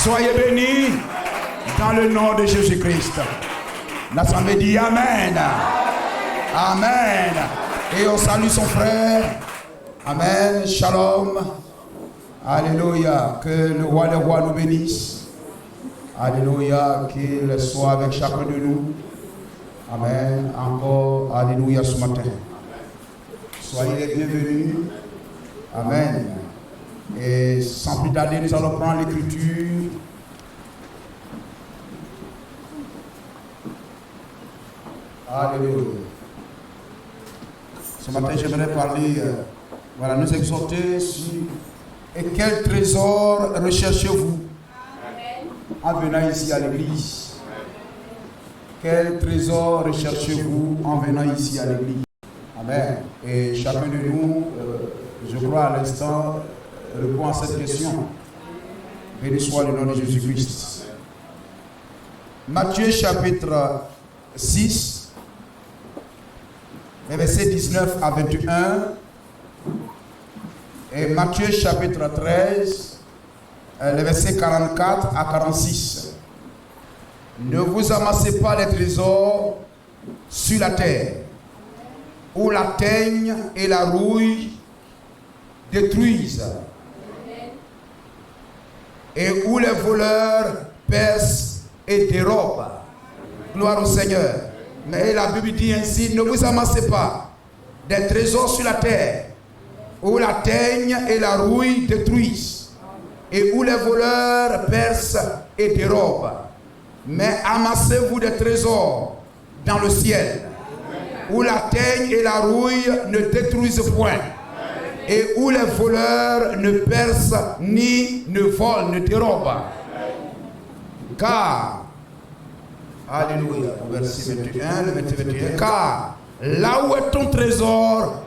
Soyez bénis dans le nom de Jésus-Christ. L'assemblée dit Amen. Amen. Et on salue son frère. Amen. Shalom. Alléluia. Que le roi des rois nous bénisse. Alléluia. Qu'il soit avec chacun de nous. Amen. Encore. Alléluia ce matin. Soyez les bienvenus. Amen. Et sans plus tarder, nous allons prendre l'écriture. Alléluia. Ce matin, j'aimerais parler, nous exhorter sur et quel trésor recherchez-vous en venant ici à l'église? Quel trésor recherchez-vous en venant ici à l'église? Amen. Et chacun de nous, je crois à l'instant, répond à cette question. Béni soit le nom de Jésus-Christ. Matthieu chapitre 6, les versets 19 à 21. Et Matthieu chapitre 13, les versets 44 à 46. Ne vous amassez pas les trésors sur la terre, où la teigne et la rouille détruisent, et où les voleurs percent et dérobent. Gloire au Seigneur. Mais la Bible dit ainsi, ne vous amassez pas des trésors sur la terre, où la teigne et la rouille détruisent, et où les voleurs percent et dérobent. Mais amassez-vous des trésors dans le ciel, où la teigne et la rouille ne détruisent point, et où les voleurs ne percent ni ne volent, ne dérobent. Car, alléluia, verset 21, le verset 21, car là où est ton trésor,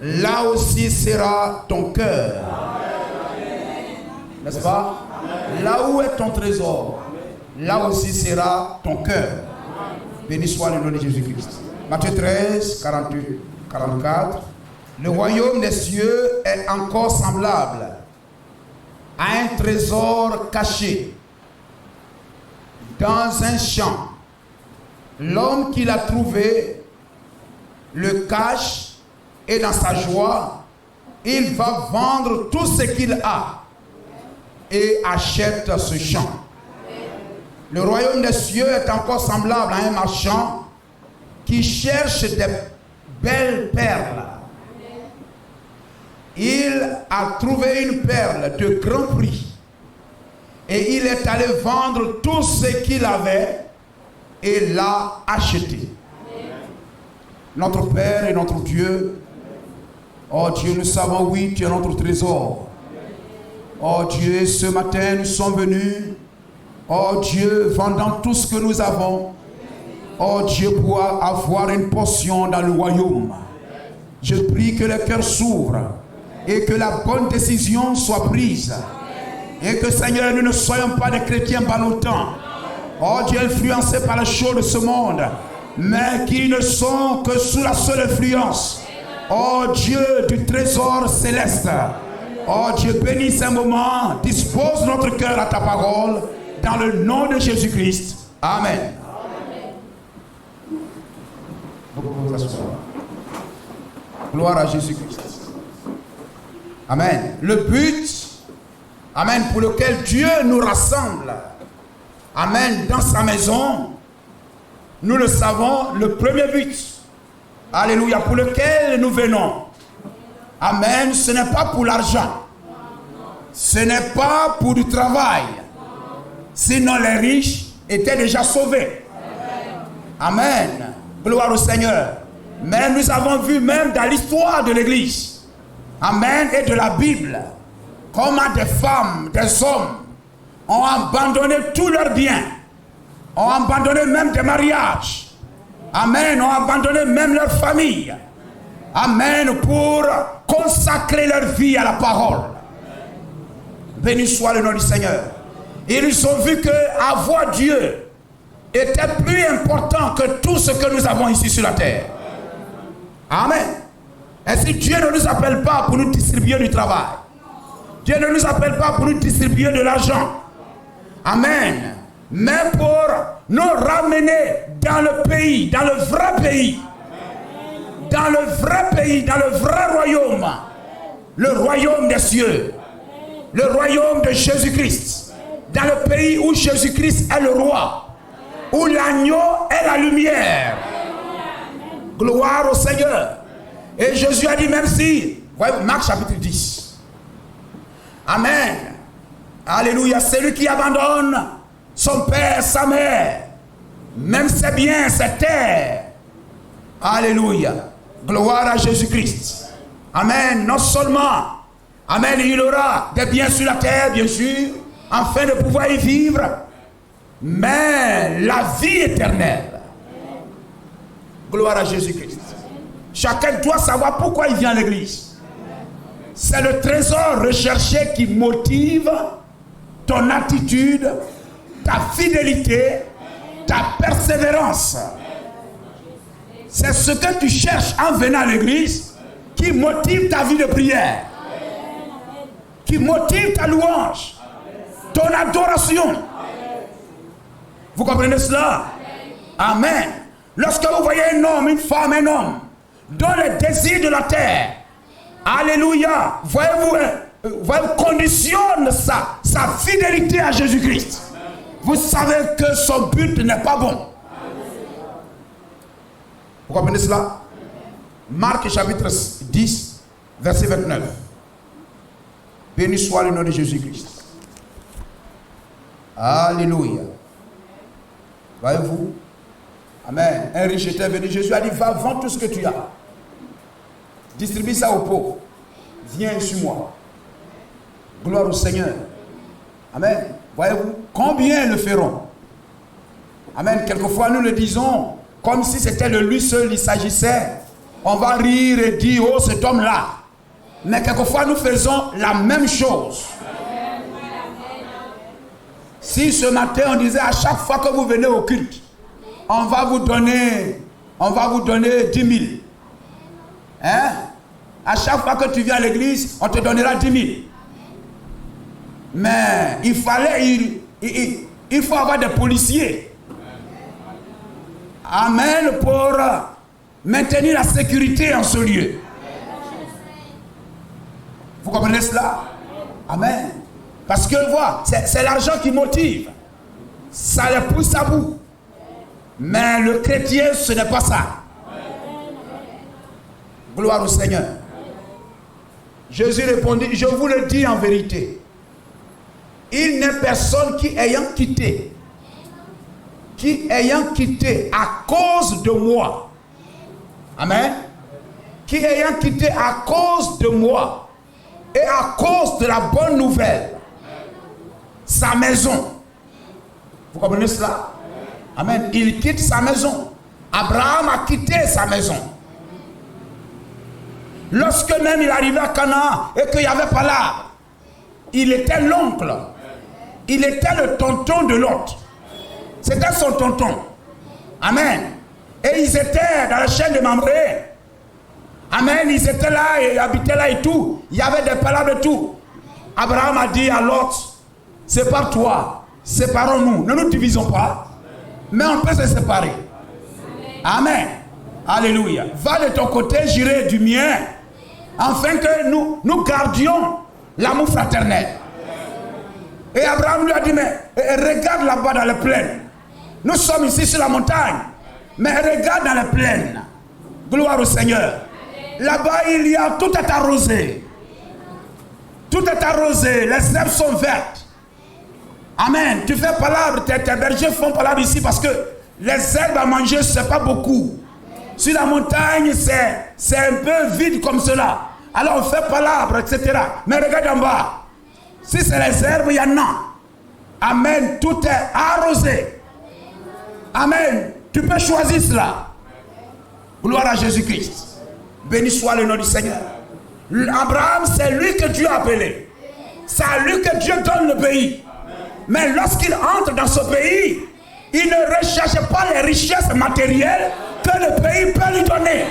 là aussi sera ton cœur. N'est-ce pas? Là où est ton trésor, là aussi sera ton cœur. Béni soit le nom de Jésus-Christ. Matthieu 13, 48, 44. Le royaume des cieux est encore semblable à un trésor caché dans un champ. L'homme qui l'a trouvé le cache et dans sa joie, il va vendre tout ce qu'il a et achète ce champ. Le royaume des cieux est encore semblable à un marchand qui cherche des belles perles. Il a trouvé une perle de grand prix et il est allé vendre tout ce qu'il avait et l'a acheté. Notre Père et notre Dieu, oh Dieu, nous savons, oui, tu es notre trésor. Oh Dieu, ce matin nous sommes venus, oh Dieu, vendant tout ce que nous avons, oh Dieu, pour avoir une portion dans le royaume. Je prie que le cœur s'ouvre et que la bonne décision soit prise. Et que, Seigneur, nous ne soyons pas des chrétiens ballottants, oh Dieu, influencés par les choses de ce monde, mais qui ne sont que sous la seule influence, oh Dieu, du trésor céleste. Oh Dieu, bénis ces moments, dispose notre cœur à ta parole, dans le nom de Jésus-Christ. Amen. Gloire à Jésus-Christ. Amen. Le but, amen, pour lequel Dieu nous rassemble, amen, dans sa maison, nous le savons, le premier but, alléluia, pour lequel nous venons, amen, ce n'est pas pour l'argent, ce n'est pas pour du travail, sinon les riches étaient déjà sauvés. Amen. Gloire au Seigneur. Mais nous avons vu même dans l'histoire de l'Église, amen, et de la Bible, comment des femmes, des hommes ont abandonné tous leurs biens, ont abandonné même des mariages, amen, ont abandonné même leur famille, amen, pour consacrer leur vie à la parole. Béni soit le nom du Seigneur. Ils ont vu que avoir Dieu était plus important que tout ce que nous avons ici sur la terre. Amen. Et si Dieu ne nous appelle pas pour nous distribuer du travail, Dieu ne nous appelle pas pour nous distribuer de l'argent, Amen. Mais pour nous ramener dans le pays, dans le vrai pays. Dans le vrai pays, dans le vrai royaume. Le royaume des cieux. Le royaume de Jésus-Christ. Dans le pays où Jésus-Christ est le roi. Où l'agneau est la lumière. Gloire au Seigneur. Et Jésus a dit, même si, voyez, Marc chapitre 10. Amen. Alléluia. Celui qui abandonne son père, sa mère, même ses biens, ses terres. Alléluia. Gloire à Jésus-Christ. Amen. Non seulement, amen, il aura des biens sur la terre, bien sûr, afin de pouvoir y vivre, mais la vie éternelle. Gloire à Jésus-Christ. Chacun doit savoir pourquoi il vient à l'église. C'est le trésor recherché qui motive ton attitude, ta fidélité, ta persévérance. C'est ce que tu cherches en venant à l'église qui motive ta vie de prière, qui motive ta louange, ton adoration. Vous comprenez cela? Amen. Lorsque vous voyez un homme, une femme, un homme, dont les désirs de la terre, alléluia, voyez-vous, conditionne sa fidélité à Jésus-Christ. Vous savez que son but n'est pas bon. Vous comprenez cela? Marc chapitre 10, verset 29. Béni soit le nom de Jésus-Christ. Alléluia. Voyez-vous? Amen. Un riche était venu. Jésus a dit, va, vends tout ce que tu as. Distribue ça aux pauvres. Viens sur moi. Gloire au Seigneur. Amen. Voyez-vous? Combien le feront? Amen. Quelquefois, nous le disons comme si c'était de lui seul il s'agissait. On va rire et dire, oh, cet homme-là. Mais quelquefois, nous faisons la même chose. Si ce matin, on disait à chaque fois que vous venez au culte, on va vous donner 10 000. Hein? À chaque fois que tu viens à l'église, on te donnera 10 000. Mais il faut avoir des policiers. Amen, pour maintenir la sécurité en ce lieu. Vous comprenez cela? Amen. Parce que c'est l'argent qui motive. Ça les pousse à bout. Mais le chrétien, ce n'est pas ça. Gloire au Seigneur. Jésus répondit, je vous le dis en vérité. Il n'est personne qui ayant quitté à cause de moi. Amen. Qui ayant quitté à cause de moi et à cause de la bonne nouvelle sa maison. Vous comprenez cela? Amen. Il quitte sa maison. Abraham a quitté sa maison. Lorsque même il arrivait à Canaan et qu'il n'y avait pas l'arbre, il était l'oncle. Il était le tonton de l'autre. C'était son tonton. Amen. Et ils étaient dans la chaîne de Mamré. Amen. Ils étaient là et habitaient là et tout. Il y avait des palabres et tout. Abraham a dit à Lot, sépare-toi, séparons-nous. Ne nous divisons pas, mais on peut se séparer. Amen. Alléluia. Va de ton côté, j'irai du mien, afin que nous gardions l'amour fraternel. Et Abraham lui a dit, mais regarde là-bas dans les plaines. Nous sommes ici sur la montagne, mais regarde dans les plaines. Gloire au Seigneur. Là-bas, tout est arrosé. Tout est arrosé, les herbes sont vertes. Amen. Tu fais palabre, tes bergers font palabre ici parce que les herbes à manger, ce n'est pas beaucoup. Sur la montagne, c'est un peu vide comme cela. Alors on fait palabre, etc. Mais regarde en bas. Si c'est les herbes, il y en a. Amen. Tout est arrosé. Amen. Tu peux choisir cela. Gloire à Jésus-Christ. Béni soit le nom du Seigneur. Abraham, c'est lui que Dieu a appelé. C'est à lui que Dieu donne le pays. Mais lorsqu'il entre dans ce pays, il ne recherche pas les richesses matérielles que le pays peut lui donner.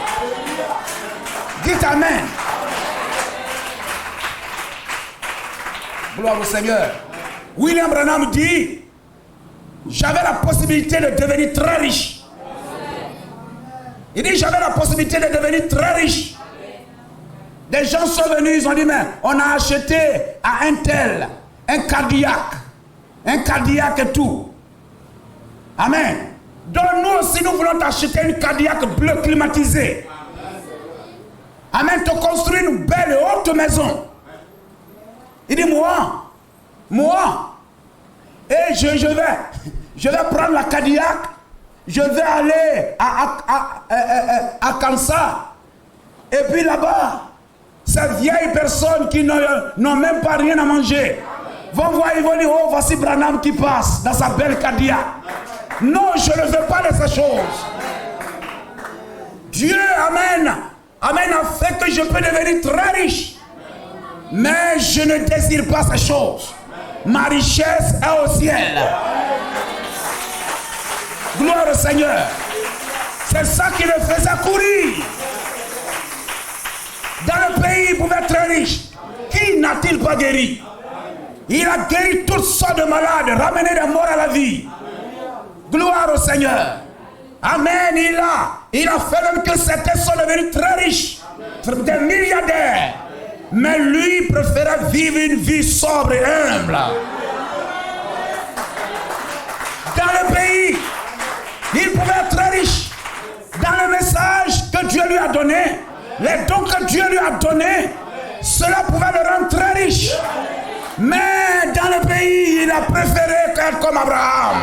Dites Amen. Gloire au Seigneur. William Branham dit, j'avais la possibilité de devenir très riche. Il dit, j'avais la possibilité de devenir très riche. Des gens sont venus, ils ont dit, mais on a acheté à un tel, un cardiaque et tout. Amen. Donc nous aussi, nous voulons t'acheter une cardiaque bleue climatisée. Amen, te construire une belle et haute maison. Il dit, moi, et je vais prendre la cardiaque, je vais aller à Kansas. Et puis là-bas, ces vieilles personnes qui n'ont même pas rien à manger vont voir, ils vont dire, oh, voici Branham qui passe dans sa belle cardiaque. Non, je ne veux pas de ces choses. Dieu, amen, a fait que je peux devenir très riche. Mais je ne désire pas ces choses. Ma richesse est au ciel. Gloire au Seigneur. C'est ça qui le faisait courir. Dans le pays, il pouvait être très riche. Qui n'a-t-il pas guéri? Il a guéri toutes sortes de malades, ramené des morts à la vie. Gloire au Seigneur. Amen. Il a fait même que certains sont devenus très riches, des milliardaires. Mais lui préférait vivre une vie sobre et humble. Dans le pays, il pouvait être très riche. Dans le message que Dieu lui a donné, les dons que Dieu lui a donnés, cela pouvait le rendre très riche. Mais dans le pays, il a préféré être comme Abraham.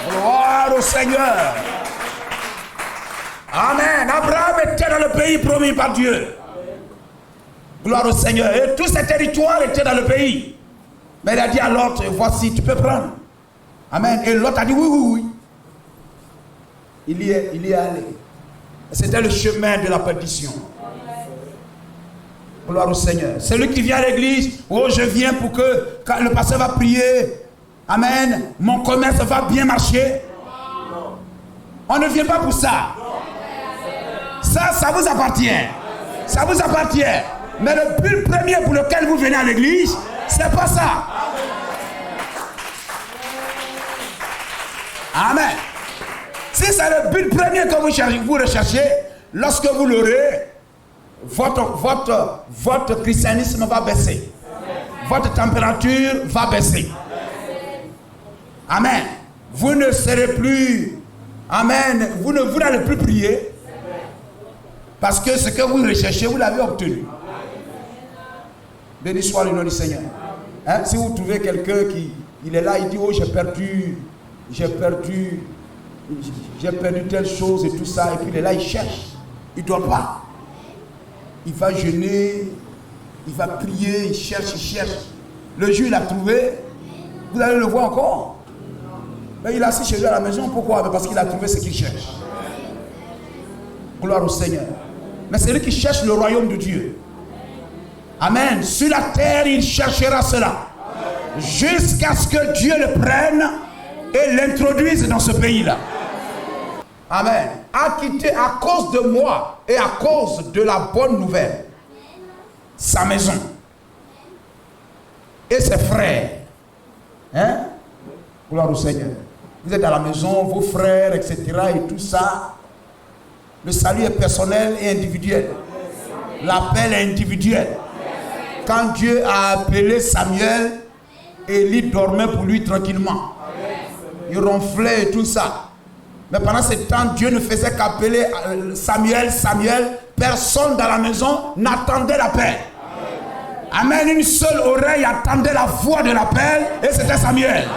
Gloire au Seigneur. Amen. Abraham était dans le pays promis par Dieu. Gloire au Seigneur. Et tous ces territoires étaient dans le pays. Mais il a dit à l'autre, voici, tu peux prendre. Amen. Et l'autre a dit, oui. Il y est allé. C'était le chemin de la perdition. Gloire au Seigneur. Celui qui vient à l'église, oh, je viens pour que, quand le pasteur va prier, amen, mon commerce va bien marcher. On ne vient pas pour ça. Ça vous appartient. Ça vous appartient. Mais le but premier pour lequel vous venez à l'église, c'est pas ça. Amen. Si c'est le but premier que vous recherchez, lorsque vous l'aurez, votre christianisme va baisser. Votre température va baisser. Amen. Vous ne serez plus. Amen. Vous n'allez plus prier. Parce que ce que vous recherchez, vous l'avez obtenu. Béni soit le nom du Seigneur. Hein? Si vous trouvez quelqu'un il est là, il dit, oh, j'ai perdu telle chose et tout ça. Et puis il est là, il cherche. Il ne doit pas. Il va jeûner, il va prier, il cherche. Le jour il a trouvé, vous allez le voir encore. Mais il est assis chez lui à la maison, pourquoi? Parce qu'il a trouvé ce qu'il cherche. Gloire au Seigneur. Mais c'est lui qui cherche le royaume de Dieu. Amen. Sur la terre, il cherchera cela. Jusqu'à ce que Dieu le prenne et l'introduise dans ce pays-là. Amen. A quitté à cause de moi et à cause de la bonne nouvelle sa maison et ses frères. Hein? Gloire au Seigneur. Vous êtes à la maison, vos frères, etc. et tout ça. Le salut est personnel et individuel. L'appel est individuel. Quand Dieu a appelé Samuel, Élie dormait pour lui tranquillement. Il ronflait et tout ça. Mais pendant ce temps, Dieu ne faisait qu'appeler Samuel. Personne dans la maison n'attendait l'appel. Amen. Une seule oreille attendait la voix de l'appel et c'était Samuel.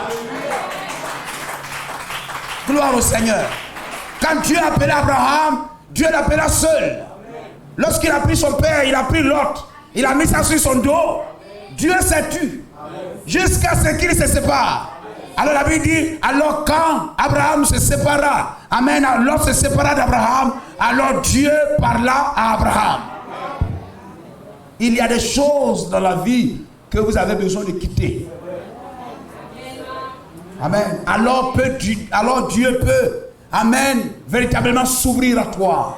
Gloire au Seigneur. Quand Dieu appelait Abraham, Dieu l'appela seul. Lorsqu'il a pris son père, il a pris l'autre. Il a mis ça sur son dos. Dieu s'est tu. Jusqu'à ce qu'il se sépare. Alors la Bible dit, alors quand Abraham se sépara, amen, alors se sépara d'Abraham, alors Dieu parla à Abraham. Il y a des choses dans la vie que vous avez besoin de quitter. Amen. Alors Dieu peut, amen, véritablement s'ouvrir à toi.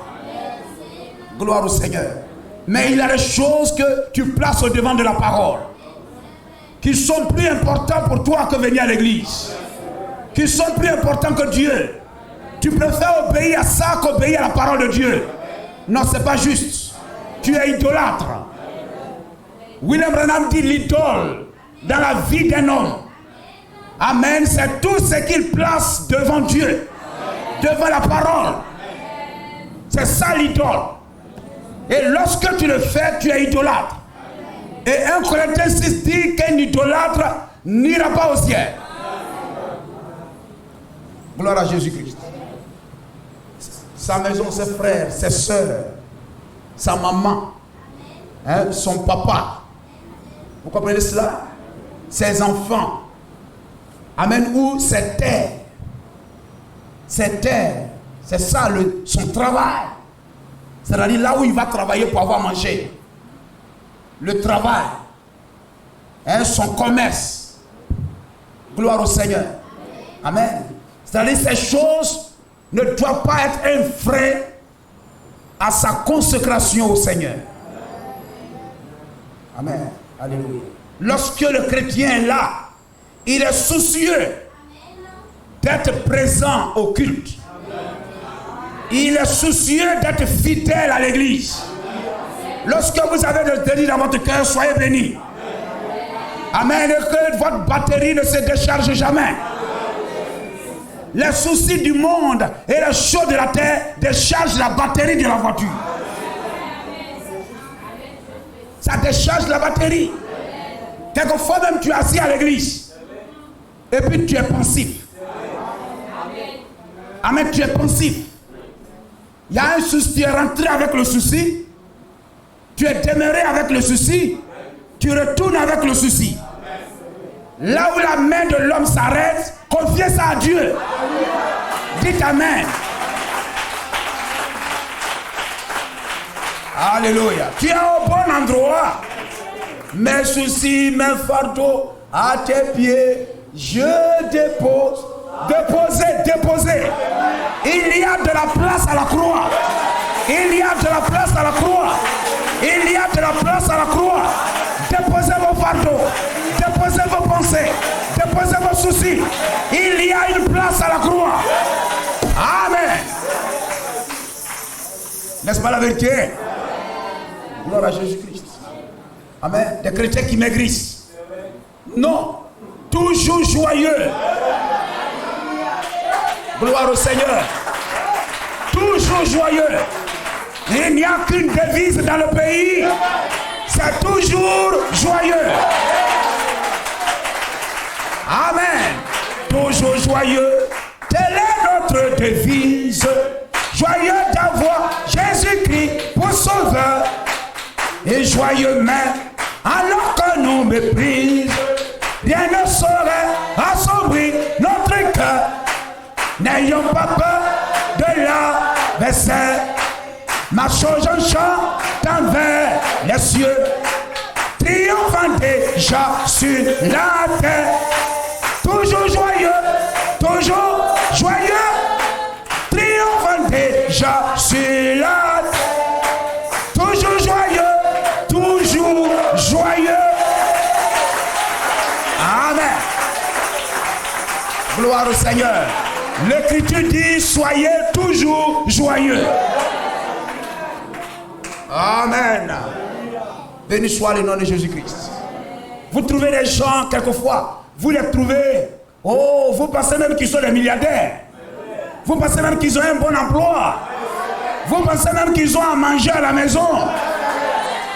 Gloire au Seigneur. Mais il y a des choses que tu places au devant de la parole. qui sont plus importants pour toi que venir à l'église, qui sont plus importants que Dieu. Tu préfères obéir à ça qu'obéir à la parole de Dieu. Non, c'est pas juste. Tu es idolâtre. William Branham dit l'idole dans la vie d'un homme. Amen. C'est tout ce qu'il place devant Dieu, devant la parole. C'est ça l'idole. Et lorsque tu le fais, tu es idolâtre. Et 1 Corinthiens 6 dit qu'un idolâtre n'ira pas au ciel. Gloire à Jésus-Christ. Sa maison, ses frères, ses soeurs, sa maman, hein, son papa. Vous comprenez cela? Ses enfants. Amen. Ou ses terres. Ses terres. C'est ça son travail. C'est-à-dire là où il va travailler pour avoir mangé. Le travail. Hein, son commerce. Gloire au Seigneur. Amen. C'est-à-dire ces choses ne doivent pas être un frein à sa consécration au Seigneur. Amen. Alléluia. Lorsque le chrétien est là, il est soucieux d'être présent au culte. Il est soucieux d'être fidèle à l'église. Lorsque vous avez le délit dans votre cœur, soyez bénis. Amen. Et que votre batterie ne se décharge jamais. Les soucis du monde et les choses de la terre déchargent la batterie de la voiture. Ça décharge la batterie. Quelquefois même tu es assis à l'église et puis tu es pensif. Amen, tu es pensif. Il y a un souci, tu es rentré avec le souci, tu es demeuré avec le souci, tu retournes avec le souci. Là où la main de l'homme s'arrête, confiez ça à Dieu. Dites Amen. Alléluia. Tu es au bon endroit. Mes soucis, mes fardeaux, à tes pieds, je dépose. Déposer. Il y a de la place à la croix. Il y a de la place à la croix. Il y a de la place à la croix. Déposez vos fardeaux. Déposez vos pensées. Déposez vos soucis. Il y a une place à la croix. Amen. N'est-ce pas la vérité? Gloire à Jésus-Christ. Amen. Des chrétiens qui maigrissent. Non. Toujours joyeux. Gloire au Seigneur. Toujours joyeux. Il n'y a qu'une devise dans le pays. C'est toujours joyeux. Amen. Toujours joyeux. Telle est notre devise. Joyeux d'avoir Jésus-Christ pour sauveur. Et joyeux même alors que nous méprise. Rien ne saurait assombrir notre cœur. N'ayons pas peur de la vaisselle. Marchons en chant envers les cieux. Triomphant déjà sur la terre. Toujours joyeux, toujours joyeux. Triomphant déjà sur la terre. Toujours joyeux, toujours joyeux. Amen. Gloire au Seigneur. L'Écriture dit, soyez toujours joyeux. Amen. Béni soit le nom de Jésus-Christ. Vous trouvez des gens, quelquefois, vous les trouvez, oh, vous pensez même qu'ils sont des milliardaires. Vous pensez même qu'ils ont un bon emploi. Vous pensez même qu'ils ont à manger à la maison.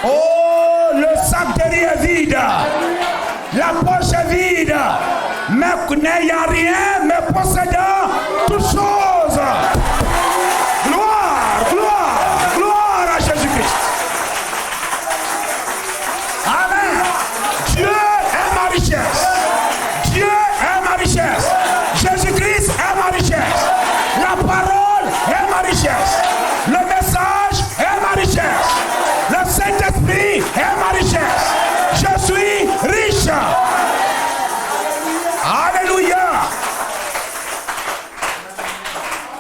Oh, le sac derrière est vide. La poche est vide. Mais n'ayant rien, mais possédant toutes choses. Gloire à Jésus-Christ. Amen. Dieu est ma richesse. Dieu est ma richesse. Jésus-Christ est ma richesse. La parole est ma richesse. Le message est ma richesse. Le Saint-Esprit est ma richesse. Je suis riche. Alléluia.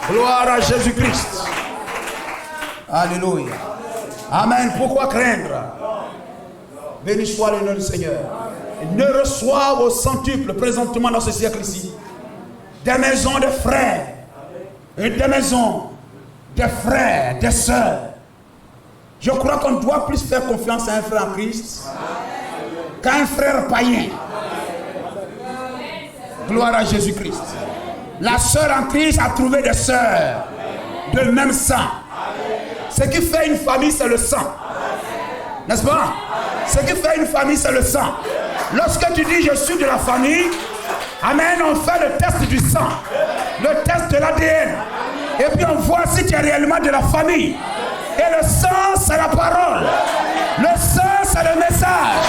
Gloire à Jésus-Christ. Alléluia. Amen. Pourquoi craindre? Béni soit le nom du Seigneur. Ne reçoivent au centuple présentement dans ce siècle-ci des maisons de frères et des maisons de frères, des sœurs. Je crois qu'on doit plus faire confiance à un frère en Christ qu'à un frère païen. Gloire à Jésus-Christ. La sœur en Christ a trouvé des sœurs de même sang. Ce qui fait une famille, c'est le sang. N'est-ce pas? Ce qui fait une famille, c'est le sang. Lorsque tu dis je suis de la famille, amen, on fait le test du sang, le test de l'ADN. Et puis on voit si tu es réellement de la famille. Et le sang, c'est la parole. Le sang, c'est le message.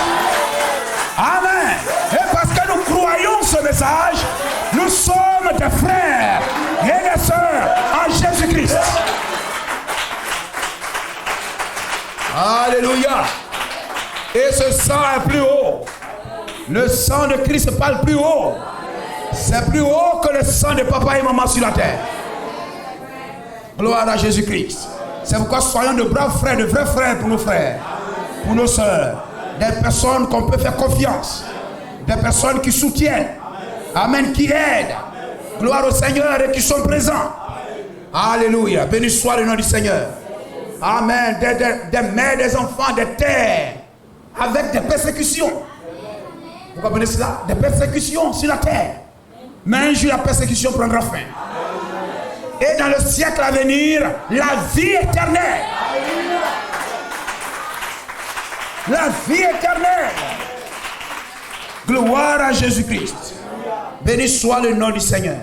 Amen. Et parce que nous croyons ce message, nous sommes des frères et des sœurs en Jésus-Christ. Alléluia. Et ce sang est plus haut. Le sang de Christ parle plus haut. C'est plus haut que le sang de papa et maman sur la terre. Gloire à Jésus-Christ. C'est pourquoi soyons de braves frères, de vrais frères pour nos frères, pour nos sœurs. Des personnes qu'on peut faire confiance. Des personnes qui soutiennent. Amen, qui aident. Gloire au Seigneur et qui sont présents. Alléluia. Béni soit le nom du Seigneur. Amen. Des mères, des enfants, des terres. Avec des persécutions. Vous comprenez cela? Des persécutions sur la terre. Mais un jour la persécution prendra fin. Et dans le siècle à venir, la vie éternelle. La vie éternelle. Gloire à Jésus-Christ. Béni soit le nom du Seigneur.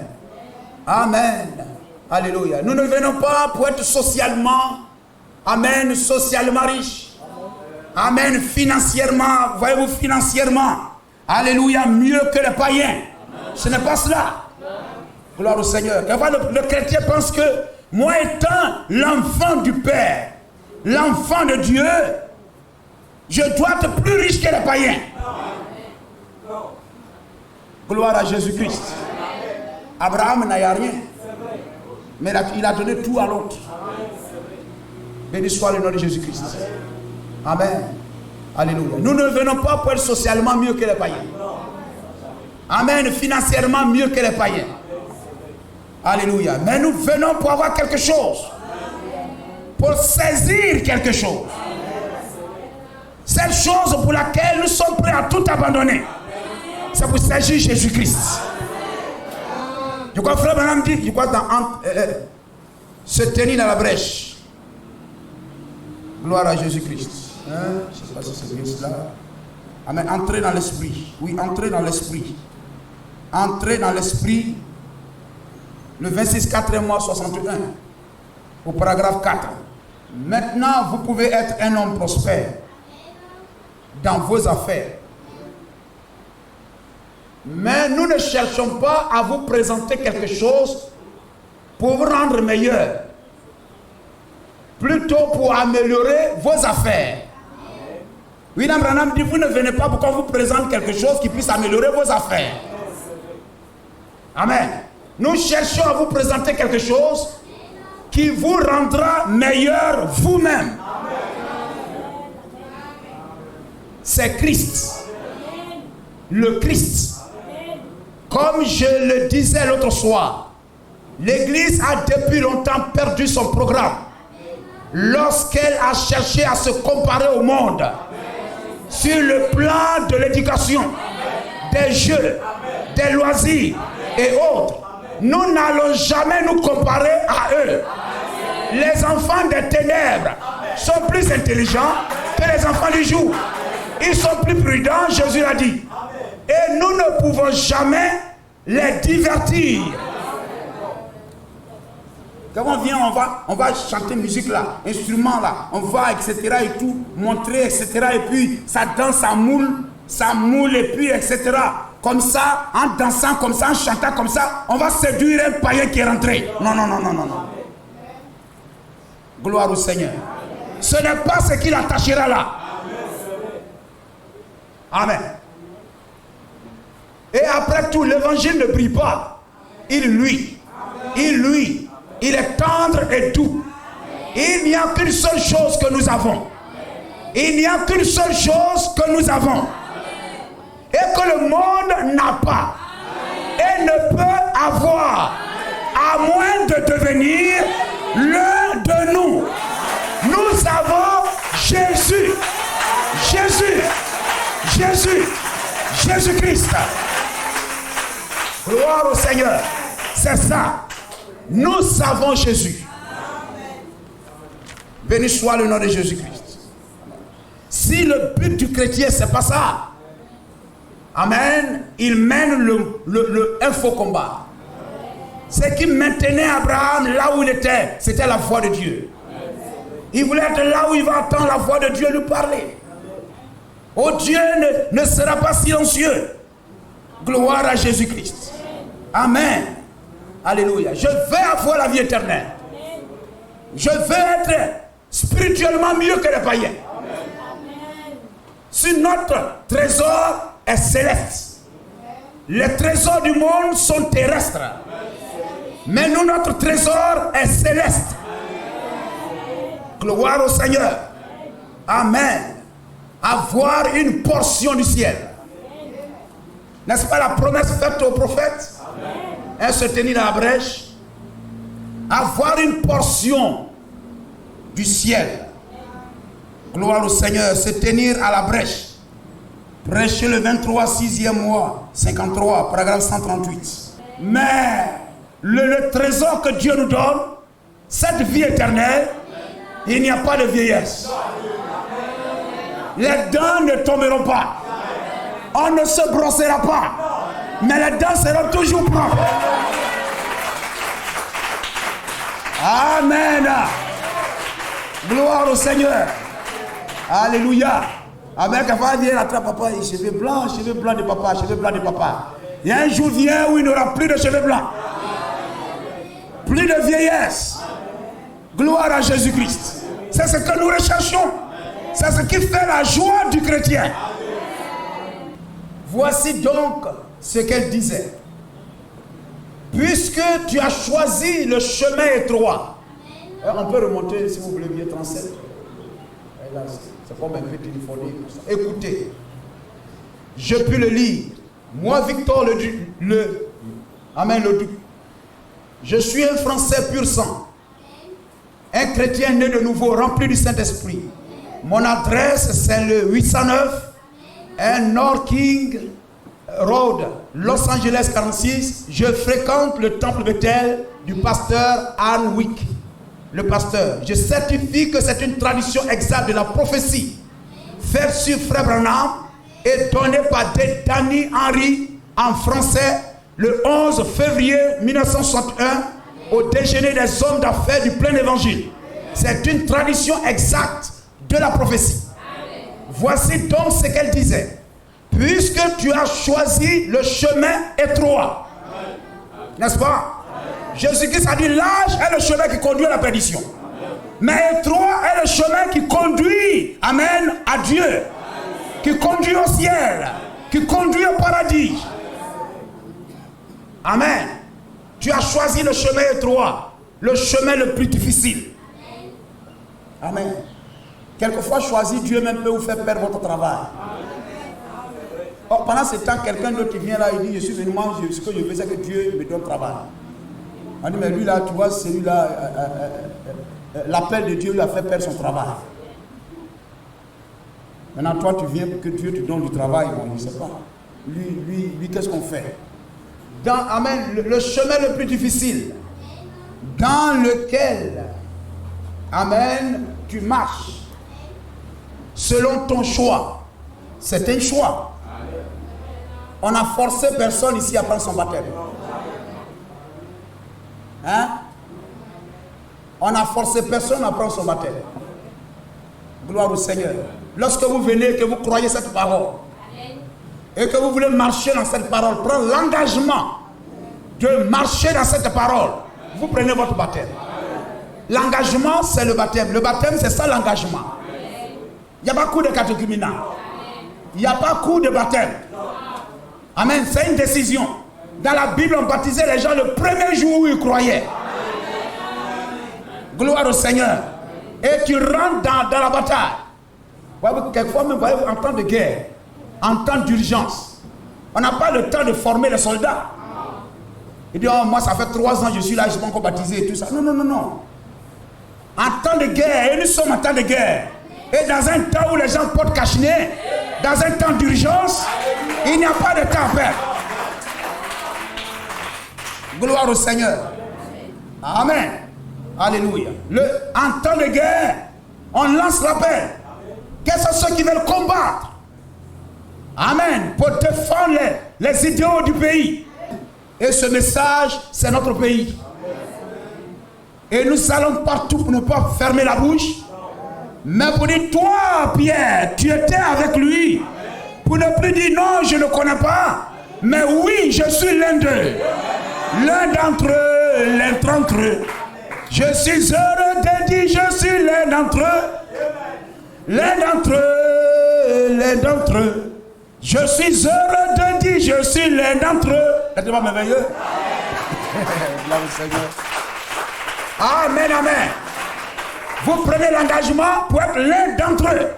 Amen. Alléluia. Nous ne venons pas pour être socialement, amen, socialement riches. Amen, financièrement, voyez-vous, financièrement. Alléluia, mieux que les païens. Ce n'est pas cela. Gloire au Seigneur. Le chrétien pense que moi étant l'enfant du Père, l'enfant de Dieu, je dois être plus riche que les païens. Gloire à Jésus-Christ. Abraham n'a rien, mais il a donné tout à l'autre. Béni soit le nom de Jésus-Christ. Amen. Alléluia. Nous ne venons pas pour être socialement mieux que les païens. Amen. Financièrement mieux que les païens. Alléluia. Mais nous venons pour avoir quelque chose. Pour saisir quelque chose. Cette chose pour laquelle nous sommes prêts à tout abandonner. C'est pour saisir Jésus-Christ. Je crois que frère Branham dit, je crois se tenir dans la brèche. Gloire à Jésus-Christ. Je ne sais pas si c'est bien cela. Amen. Entrer dans l'esprit. Oui, entrer dans l'esprit. Entrer dans l'esprit. Le 26 4 mois 61. Au paragraphe 4. Maintenant, vous pouvez être un homme prospère dans vos affaires. Mais nous ne cherchons pas à vous présenter quelque chose pour vous rendre meilleur. Plutôt pour améliorer vos affaires. William Branham dit, vous ne venez pas pour qu'on vous présente quelque chose qui puisse améliorer vos affaires. Amen. Nous cherchons à vous présenter quelque chose qui vous rendra meilleur vous-même. C'est Christ. Le Christ. Comme je le disais l'autre soir, l'Église a depuis longtemps perdu son programme. Lorsqu'elle a cherché à se comparer au monde sur le plan de l'éducation, des jeux, des loisirs et autres, nous n'allons jamais nous comparer à eux. Les enfants des ténèbres sont plus intelligents que les enfants du jour. Ils sont plus prudents, Jésus l'a dit. Et nous ne pouvons jamais les divertir. Quand on vient, on va chanter musique là, instrument là, on va, etc. et tout, montrer, etc. Et puis ça danse, ça moule et puis, etc. Comme ça, en dansant comme ça, en chantant comme ça, on va séduire un païen qui est rentré. Non, non, non, non, non, non. Gloire au Seigneur. Ce n'est pas ce qui l'attachera là. Amen. Et après tout, l'évangile ne brille pas. Il luit. Il est tendre et doux. Il n'y a qu'une seule chose que nous avons. Il n'y a qu'une seule chose que nous avons et que le monde n'a pas et ne peut avoir, à moins de devenir l'un de nous. Nous avons Jésus. Jésus-Christ. Gloire au Seigneur. C'est ça. Nous avons Jésus. Béni soit le nom de Jésus-Christ. Si le but du chrétien, c'est pas ça, amen, il mène un faux combat. Ce qui maintenait Abraham là où il était, c'était la voix de Dieu. Il voulait être là où il va entendre la voix de Dieu lui parler. Oh, Dieu ne sera pas silencieux. Gloire à Jésus-Christ. Amen. Alléluia. Je vais avoir la vie éternelle. Je vais être spirituellement mieux que les païens. Si notre trésor est céleste, les trésors du monde sont terrestres. Mais nous, notre trésor est céleste. Gloire au Seigneur. Amen. Avoir une portion du ciel. N'est-ce pas la promesse faite au prophète? Elle se tenir dans la brèche. Avoir une portion du ciel. Gloire au Seigneur. Se tenir à la brèche. Prêcher le 23, 6e mois, 53, paragraphe 138. Mais le trésor que Dieu nous donne, cette vie éternelle, il n'y a pas de vieillesse. Les dents ne tomberont pas. On ne se brossera pas. Mais les dents seront toujours propres. Amen. Gloire au Seigneur. Alléluia. Avec avant dire à papa, cheveux blancs de papa, cheveux blancs de papa. Il y a un jour vient où il n'aura plus de cheveux blancs. Plus de vieillesse. Gloire à Jésus-Christ. C'est ce que nous recherchons. C'est ce qui fait la joie du chrétien. Voici donc ce qu'elle disait. Puisque tu as choisi le chemin étroit. On peut remonter, si vous voulez bien, 37. C'est comme un peu téléphonique. Écoutez. Je puis le lire. Moi, Victor Amen, le duc. Je suis un Français pur sang. Un chrétien né de nouveau, rempli du Saint-Esprit. Mon adresse, c'est le 809 North King Road, Los Angeles 46. Je fréquente le temple Bethel du pasteur Ann Wick. Le pasteur. Je certifie que c'est une traduction exacte de la prophétie faite sur Frère Branham et donnée par Danny Henry en français le 11 février 1961 au déjeuner des hommes d'affaires du plein évangile. C'est une traduction exacte de la prophétie. Voici donc ce qu'elle disait. Puisque tu as choisi le chemin étroit. N'est-ce pas? Jésus-Christ a dit l'âge est le chemin qui conduit à la perdition. Mais étroit est le chemin qui conduit, amen, à Dieu. Qui conduit au ciel. Qui conduit au paradis. Amen. Tu as choisi le chemin étroit. Le chemin le plus difficile. Amen. Quelquefois, choisir Dieu même peut vous faire perdre votre travail. Or, pendant ce temps, quelqu'un d'autre qui vient là, il dit, je suis venu manger, ce que je veux, c'est que Dieu me donne travail. On dit, mais lui là, tu vois, celui-là, l'appel de Dieu lui a fait perdre son travail. Maintenant, toi, tu viens pour que Dieu te donne du travail. Bon, je ne sais pas. Lui qu'est-ce qu'on fait? Amen, le chemin le plus difficile, dans lequel, amen, tu marches, selon ton choix. C'est un choix. On n'a forcé personne ici à prendre son baptême. Hein? On n'a forcé personne à prendre son baptême. Gloire au Seigneur. Lorsque vous venez, que vous croyez cette parole, et que vous voulez marcher dans cette parole, prendre l'engagement de marcher dans cette parole, vous prenez votre baptême. L'engagement, c'est le baptême. Le baptême, c'est ça l'engagement. Il n'y a pas coup de catéchumina. Il n'y a pas coup de baptême. Amen. C'est une décision. Dans la Bible, on baptisait les gens le premier jour où ils croyaient. Gloire au Seigneur. Et tu rentres dans la bataille. Quelquefois même, voyez-vous, en temps de guerre, en temps d'urgence, on n'a pas le temps de former les soldats. Il dit, oh, moi ça fait 3 ans que je suis là, je suis pas encore baptisé et tout ça. Non, non, non, non. En temps de guerre, et nous sommes en temps de guerre. Et dans un temps où les gens portent cache-nez, dans un temps d'urgence, il n'y a pas de temps à perdre. Gloire au Seigneur. Amen. Alléluia. En temps de guerre, on lance l'appel. Quels sont ceux qui veulent combattre? Amen. Pour défendre les idéaux du pays. Et ce message, c'est notre pays. Et nous allons partout pour ne pas fermer la bouche. Mais pour dire, toi, Pierre, tu étais avec lui. Pour ne plus dire, non, je ne connais pas. Mais oui, je suis l'un d'eux. L'un d'entre eux, l'un d'entre eux. Je suis heureux de dire, je suis l'un d'entre eux. L'un d'entre eux, l'un d'entre eux. Je suis heureux de dire, je suis l'un d'entre eux. N'êtes-vous pas merveilleux? Gloire au Seigneur. Amen, amen. Vous prenez l'engagement pour être l'un d'entre eux.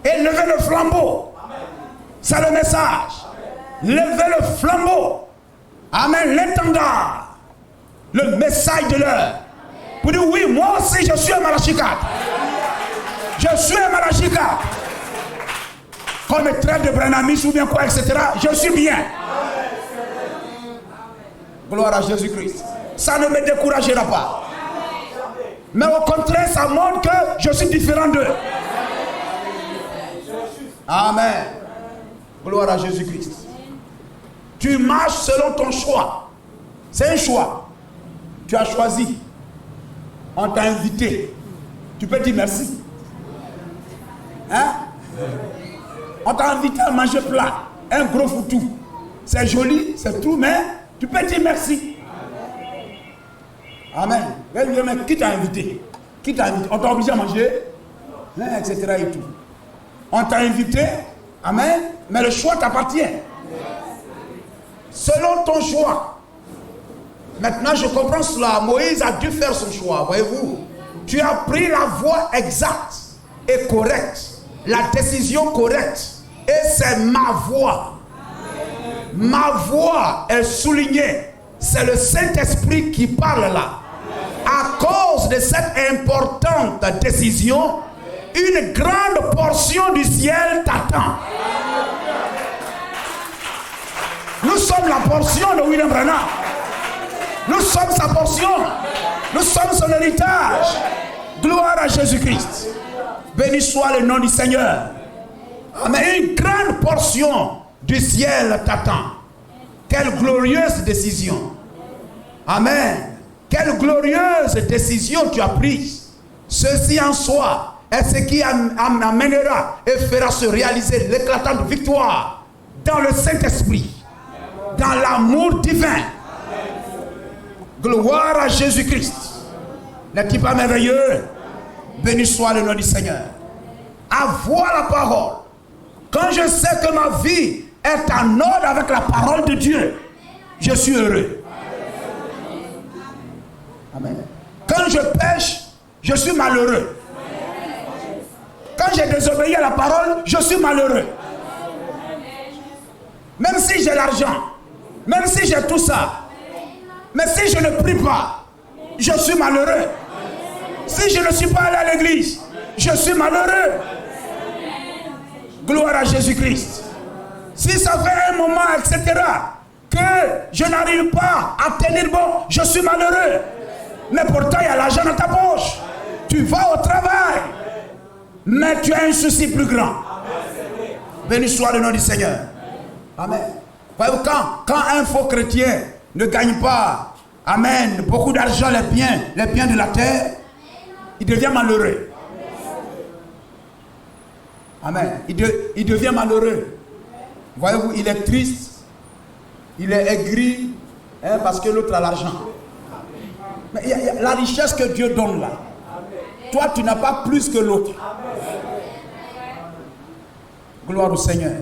Et levez le flambeau. C'est le message. Levez le flambeau. Amen, l'étendard. Le message de l'heure. Pour dire, oui, moi aussi je suis un Malachie 4. Je suis un Malachie 4. Comme le traite de Branamis ou bien quoi, etc. Je suis bien. Gloire à Jésus-Christ. Ça ne me découragera pas. Mais au contraire, ça montre que je suis différent d'eux. Amen. Gloire à Jésus-Christ. Tu marches selon ton choix. C'est un choix. Tu as choisi. On t'a invité. Tu peux dire merci. Hein? On t'a invité à manger plat. Un gros foutou. C'est joli, c'est tout, mais tu peux dire merci. Amen. Mais qui t'a invité? Qui t'a invité? On t'a obligé à manger, hein, etc. et tout. On t'a invité, amen, mais le choix t'appartient. Selon ton choix. Maintenant, je comprends cela. Moïse a dû faire son choix, voyez-vous. Tu as pris la voie exacte et correcte, la décision correcte. Et c'est ma voix. Ma voix est soulignée. C'est le Saint-Esprit qui parle là. À cause de cette importante décision, une grande portion du ciel t'attend. Nous sommes la portion de William Branham. Nous sommes sa portion. Nous sommes son héritage. Gloire à Jésus-Christ. Béni soit le nom du Seigneur. Amen. Une grande portion du ciel t'attend. Quelle glorieuse décision. Amen. Quelle glorieuse décision tu as prise. Ceci en soi est ce qui amènera et fera se réaliser l'éclatante victoire dans le Saint-Esprit, dans l'amour divin. Gloire à Jésus-Christ. N'est-il pas merveilleux? Béni soit le nom du Seigneur. Avoir la parole. Quand je sais que ma vie est en ordre avec la parole de Dieu, je suis heureux. Amen. Quand je pêche, je suis malheureux. Quand j'ai désobéi à la parole, je suis malheureux. Même si j'ai l'argent, même si j'ai tout ça, mais si je ne prie pas, je suis malheureux. Si je ne suis pas allé à l'église, je suis malheureux. Gloire à Jésus-Christ. Si ça fait un moment, etc., que je n'arrive pas à tenir bon, je suis malheureux. Mais pourtant, il y a l'argent dans ta poche. Tu vas au travail. Mais tu as un souci plus grand. Béni soit le nom du Seigneur. Amen. Voyez-vous, quand un faux chrétien ne gagne pas, amen, beaucoup d'argent, les biens de la terre, il devient malheureux. Amen. Il devient malheureux. Voyez-vous, il est triste, il est aigri, hein, parce que l'autre a l'argent. Mais il y a la richesse que Dieu donne là. Toi, tu n'as pas plus que l'autre. Gloire au Seigneur.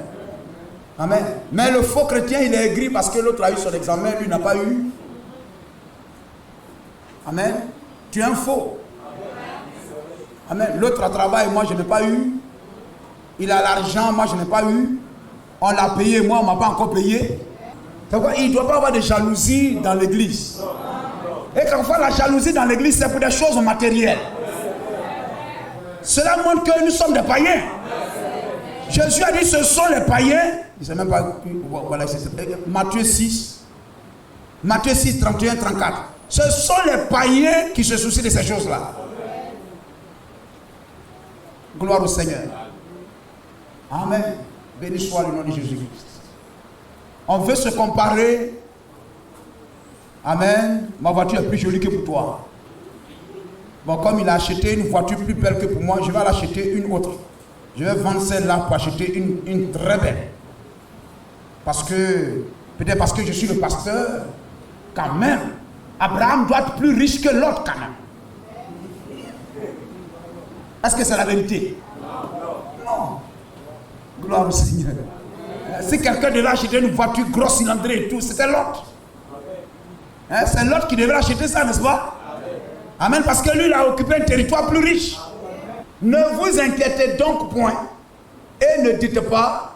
Amen. Mais le faux chrétien, il est aigri parce que l'autre a eu son examen, lui n'a pas eu. Amen. Tu es un faux. Amen. L'autre a travaillé, moi je n'ai pas eu. Il a l'argent, moi je n'ai pas eu. On l'a payé, moi on ne m'a pas encore payé. Il ne doit pas avoir de jalousie dans l'église. Et quelquefois la jalousie dans l'église c'est pour des choses matérielles. Cela montre que nous sommes des païens. Jésus a dit ce sont les païens. Il ne sait même pas. Voilà, Matthieu 6, 31, 34. Ce sont les païens qui se soucient de ces choses-là. Gloire au Seigneur. Amen. Béni soit le nom de Jésus-Christ. On veut se comparer. Amen. Ma voiture est plus jolie que pour toi. Bon, comme il a acheté une voiture plus belle que pour moi, je vais l'acheter une autre. Je vais vendre celle-là pour acheter une très belle. Parce que, peut-être parce que je suis le pasteur, quand même, Abraham doit être plus riche que l'autre quand même. Est-ce que c'est la vérité? Non. Gloire au Seigneur. Si quelqu'un devait acheter une voiture grosse cylindrée et tout, c'était l'autre. C'est l'autre qui devait acheter ça, n'est-ce pas? Amen, parce que lui, il a occupé un territoire plus riche. Ne vous inquiétez donc point et ne dites pas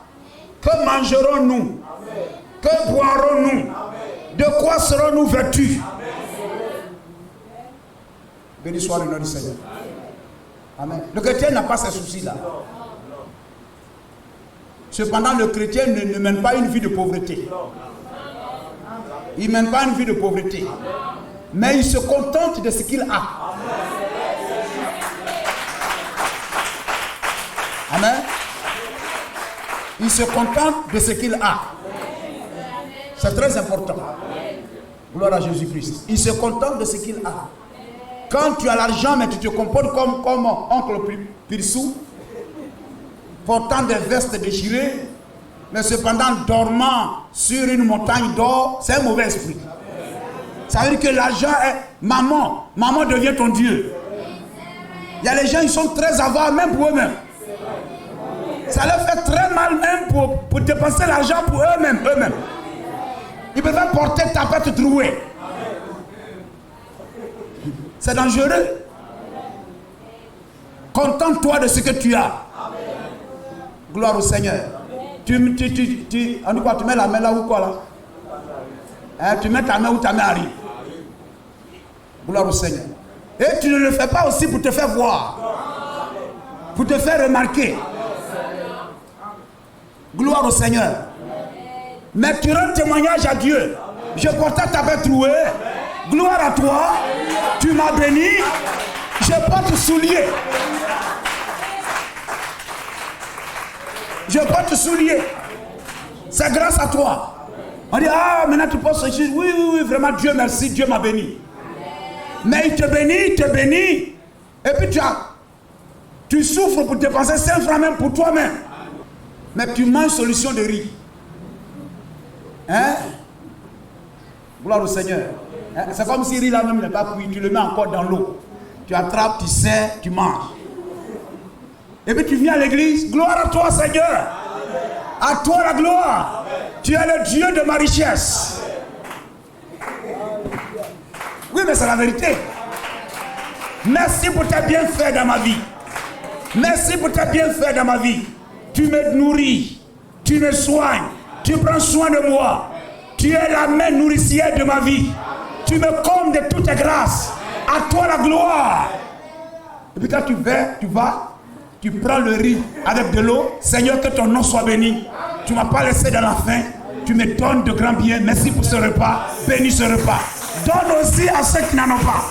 que mangerons-nous, que boirons-nous, de quoi serons-nous vêtus. Béni soit le nom du Seigneur. Amen. Le chrétien n'a pas ces soucis-là. Cependant, le chrétien ne mène pas une vie de pauvreté. Il ne mène pas une vie de pauvreté. Mais il se contente de ce qu'il a. Amen. Il se contente de ce qu'il a. C'est très important. Gloire à Jésus-Christ. Il se contente de ce qu'il a. Quand tu as l'argent, mais tu te comportes comme oncle Pirsou, portant des vestes déchirées, mais cependant dormant sur une montagne d'or, c'est un mauvais esprit. Ça veut dire que l'argent est maman. Maman devient ton Dieu. Il y a les gens, ils sont très avares, même pour eux-mêmes. Ça leur fait très mal même pour dépenser l'argent pour eux-mêmes. Ils peuvent porter ta tête trouée. C'est dangereux. Contente-toi de ce que tu as. Gloire au Seigneur. Tu mets la main là ou quoi là? Tu mets ta main où ta main arrive. Gloire au Seigneur. Et tu ne le fais pas aussi pour te faire voir. Pour te faire remarquer. Gloire au Seigneur. Mais tu rends témoignage à Dieu. Je portais ta main trouée. Gloire à toi. Tu m'as béni. Je porte soulier. Je porte soulier. C'est grâce à toi. On dit, ah, maintenant tu portes ce chose. Oui, vraiment, Dieu merci, Dieu m'a béni. Mais il te bénit. Et puis tu souffres pour dépenser 5 francs même pour toi-même. Mais tu manges solution de riz. Hein? Gloire au Seigneur. Hein? C'est comme si le riz là même n'est pas cuit. Tu le mets encore dans l'eau. Tu attrapes, tu sers, tu manges. Et puis tu viens à l'église. Gloire à toi, Seigneur. À toi la gloire. Tu es le Dieu de ma richesse. Oui, mais c'est la vérité. Merci pour tes bienfaits dans ma vie. Merci pour tes bienfaits dans ma vie. Tu me nourris. Tu me soignes. Tu prends soin de moi. Tu es la main nourricière de ma vie. Tu me combles de toutes tes grâces. À toi la gloire. Et puis quand tu vas, tu prends le riz avec de l'eau. Seigneur, que ton nom soit béni. Tu ne m'as pas laissé dans la faim. Tu me donnes de grands biens. Merci pour ce repas. Bénis ce repas. Donne aussi à ceux qui n'en ont pas.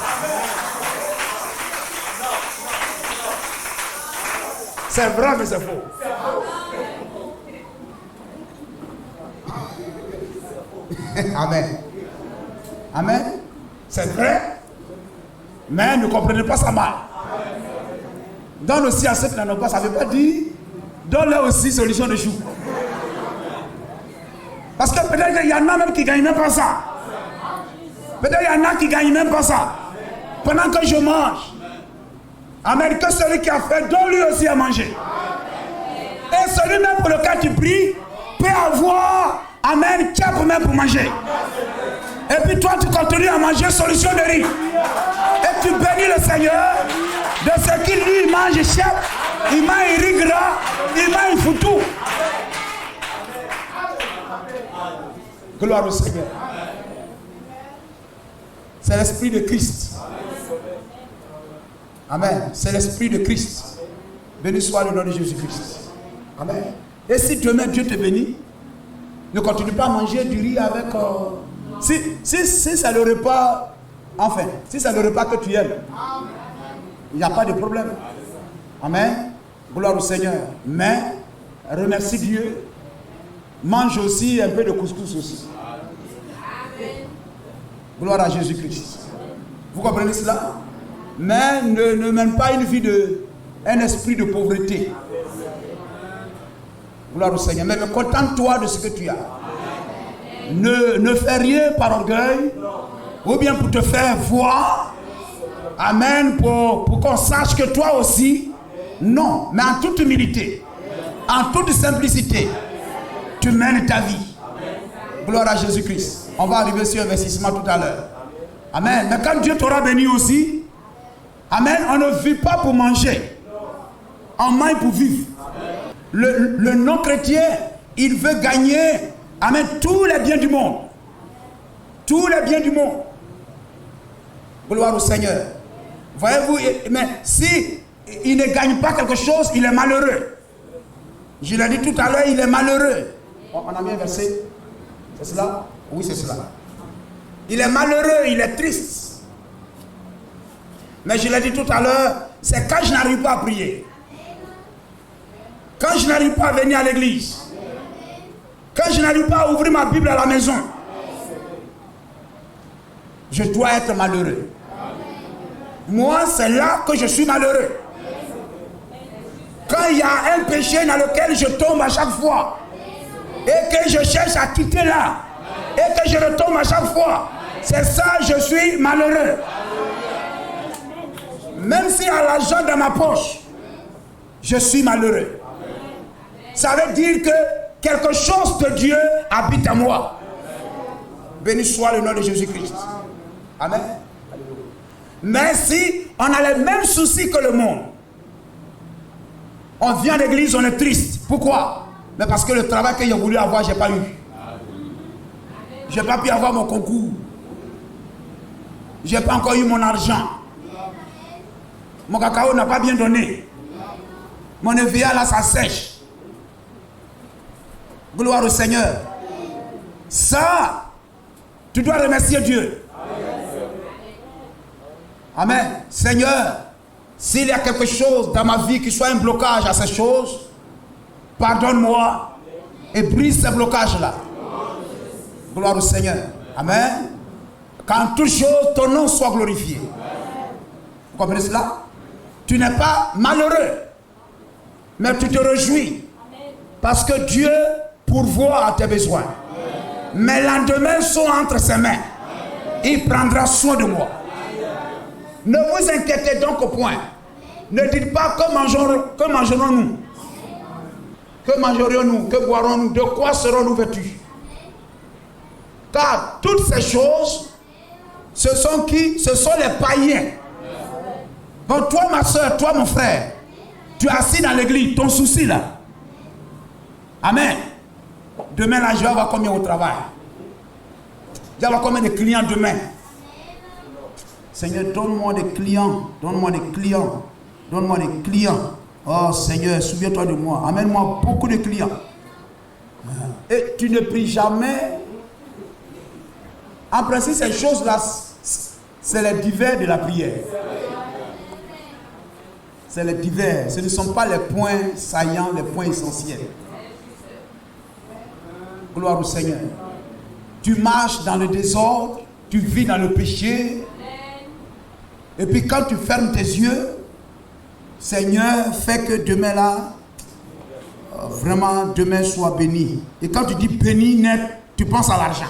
C'est vrai, mais c'est faux. Amen. Amen. C'est vrai. Mais ne comprenez pas ça mal. Donne aussi à ceux qui n'en ont pas. Ça ne veut pas dire donne-leur aussi solution de chou. Parce que peut-être qu'il y en a même qui ne gagnent même pas ça. Peut-être qu'il y en a qui ne gagnent même pas ça. Pendant que je mange. Amen. Que celui qui a fait, donne lui aussi à manger. Et celui même pour lequel tu pries peut avoir, amen, tiens même pour manger. Et puis toi tu continues à manger solution de riz. Et tu bénis le Seigneur. De ce qu'il lui, il mange chef, il mange riz gras, il mange foutou. Gloire au Seigneur. C'est l'esprit de Christ. Amen. C'est l'esprit de Christ. Béni soit le nom de Jésus-Christ. Amen. Et si demain Dieu te bénit, ne continue pas à manger du riz avec... Si c'est le repas, enfin, si c'est le repas que tu aimes, il n'y a pas de problème. Amen. Gloire au Seigneur. Mais, remercie Dieu. Mange aussi un peu de couscous aussi. Gloire à Jésus-Christ. Vous comprenez cela? Mais ne mène pas une vie un esprit de pauvreté. Gloire au Seigneur. Mais contente-toi de ce que tu as. Ne fais rien par orgueil. Ou bien pour te faire voir. Amen. Pour qu'on sache que toi aussi. Non. Mais en toute humilité. En toute simplicité. Tu mènes ta vie. Gloire à Jésus-Christ. On va arriver sur investissement tout à l'heure. Amen. Mais quand Dieu t'aura béni aussi. Amen. On ne vit pas pour manger. On mange pour vivre. Le non-chrétien, il veut gagner, amen, tous les biens du monde. Tous les biens du monde. Gloire au Seigneur. Voyez-vous, mais si il ne gagne pas quelque chose, il est malheureux. Je l'ai dit tout à l'heure, il est malheureux. On a mis un verset. C'est cela? Oui, c'est cela. Il est malheureux, il est triste. Mais je l'ai dit tout à l'heure, c'est quand je n'arrive pas à prier. Quand je n'arrive pas à venir à l'église. Quand je n'arrive pas à ouvrir ma Bible à la maison. Je dois être malheureux. Moi, c'est là que je suis malheureux. Quand il y a un péché dans lequel je tombe à chaque fois. Et que je cherche à quitter là. Et que je retombe à chaque fois. C'est ça, je suis malheureux. Même s'il y a l'argent dans ma poche. Je suis malheureux. Ça veut dire que quelque chose de Dieu habite en moi. Béni soit le nom de Jésus-Christ. Amen. Mais si on a les mêmes soucis que le monde, on vient à l'église, on est triste. Pourquoi? Mais parce que le travail que j'ai voulu avoir, je n'ai pas eu. Je n'ai pas pu avoir mon concours. Je n'ai pas encore eu mon argent. Mon cacao n'a pas bien donné. Mon EVA là, ça sèche. Gloire au Seigneur. Ça, tu dois remercier Dieu. Amen. Seigneur, s'il y a quelque chose dans ma vie qui soit un blocage à ces choses, pardonne-moi et brise ces blocages-là. Gloire au Seigneur. Amen. Qu'en toute chose, ton nom soit glorifié. Vous comprenez cela? Tu n'es pas malheureux, mais tu te réjouis parce que Dieu pourvoit à tes besoins. Mes lendemains sont entre ses mains. Il prendra soin de moi. Ne vous inquiétez donc au point. Ne dites pas que mangerons-nous? Que mangerions-nous? Que boirons-nous? De quoi serons-nous vêtus? Car toutes ces choses, ce sont qui? Ce sont les païens. Donc toi ma soeur, toi mon frère, tu es assis dans l'église, ton souci là. Amen. Demain là, je vais avoir combien au travail? Je vais avoir combien de clients demain? Seigneur, donne-moi des clients. Donne-moi des clients. Donne-moi des clients. Oh Seigneur, souviens-toi de moi. Amène-moi beaucoup de clients. Et tu ne pries jamais. En principe, ces choses-là, c'est les divers de la prière. C'est les divers. Ce ne sont pas les points saillants, les points essentiels. Gloire au Seigneur. Tu marches dans le désordre, tu vis dans le péché. Et puis quand tu fermes tes yeux, Seigneur, fais que demain là, vraiment demain soit béni. Et quand tu dis béni net, tu penses à l'argent.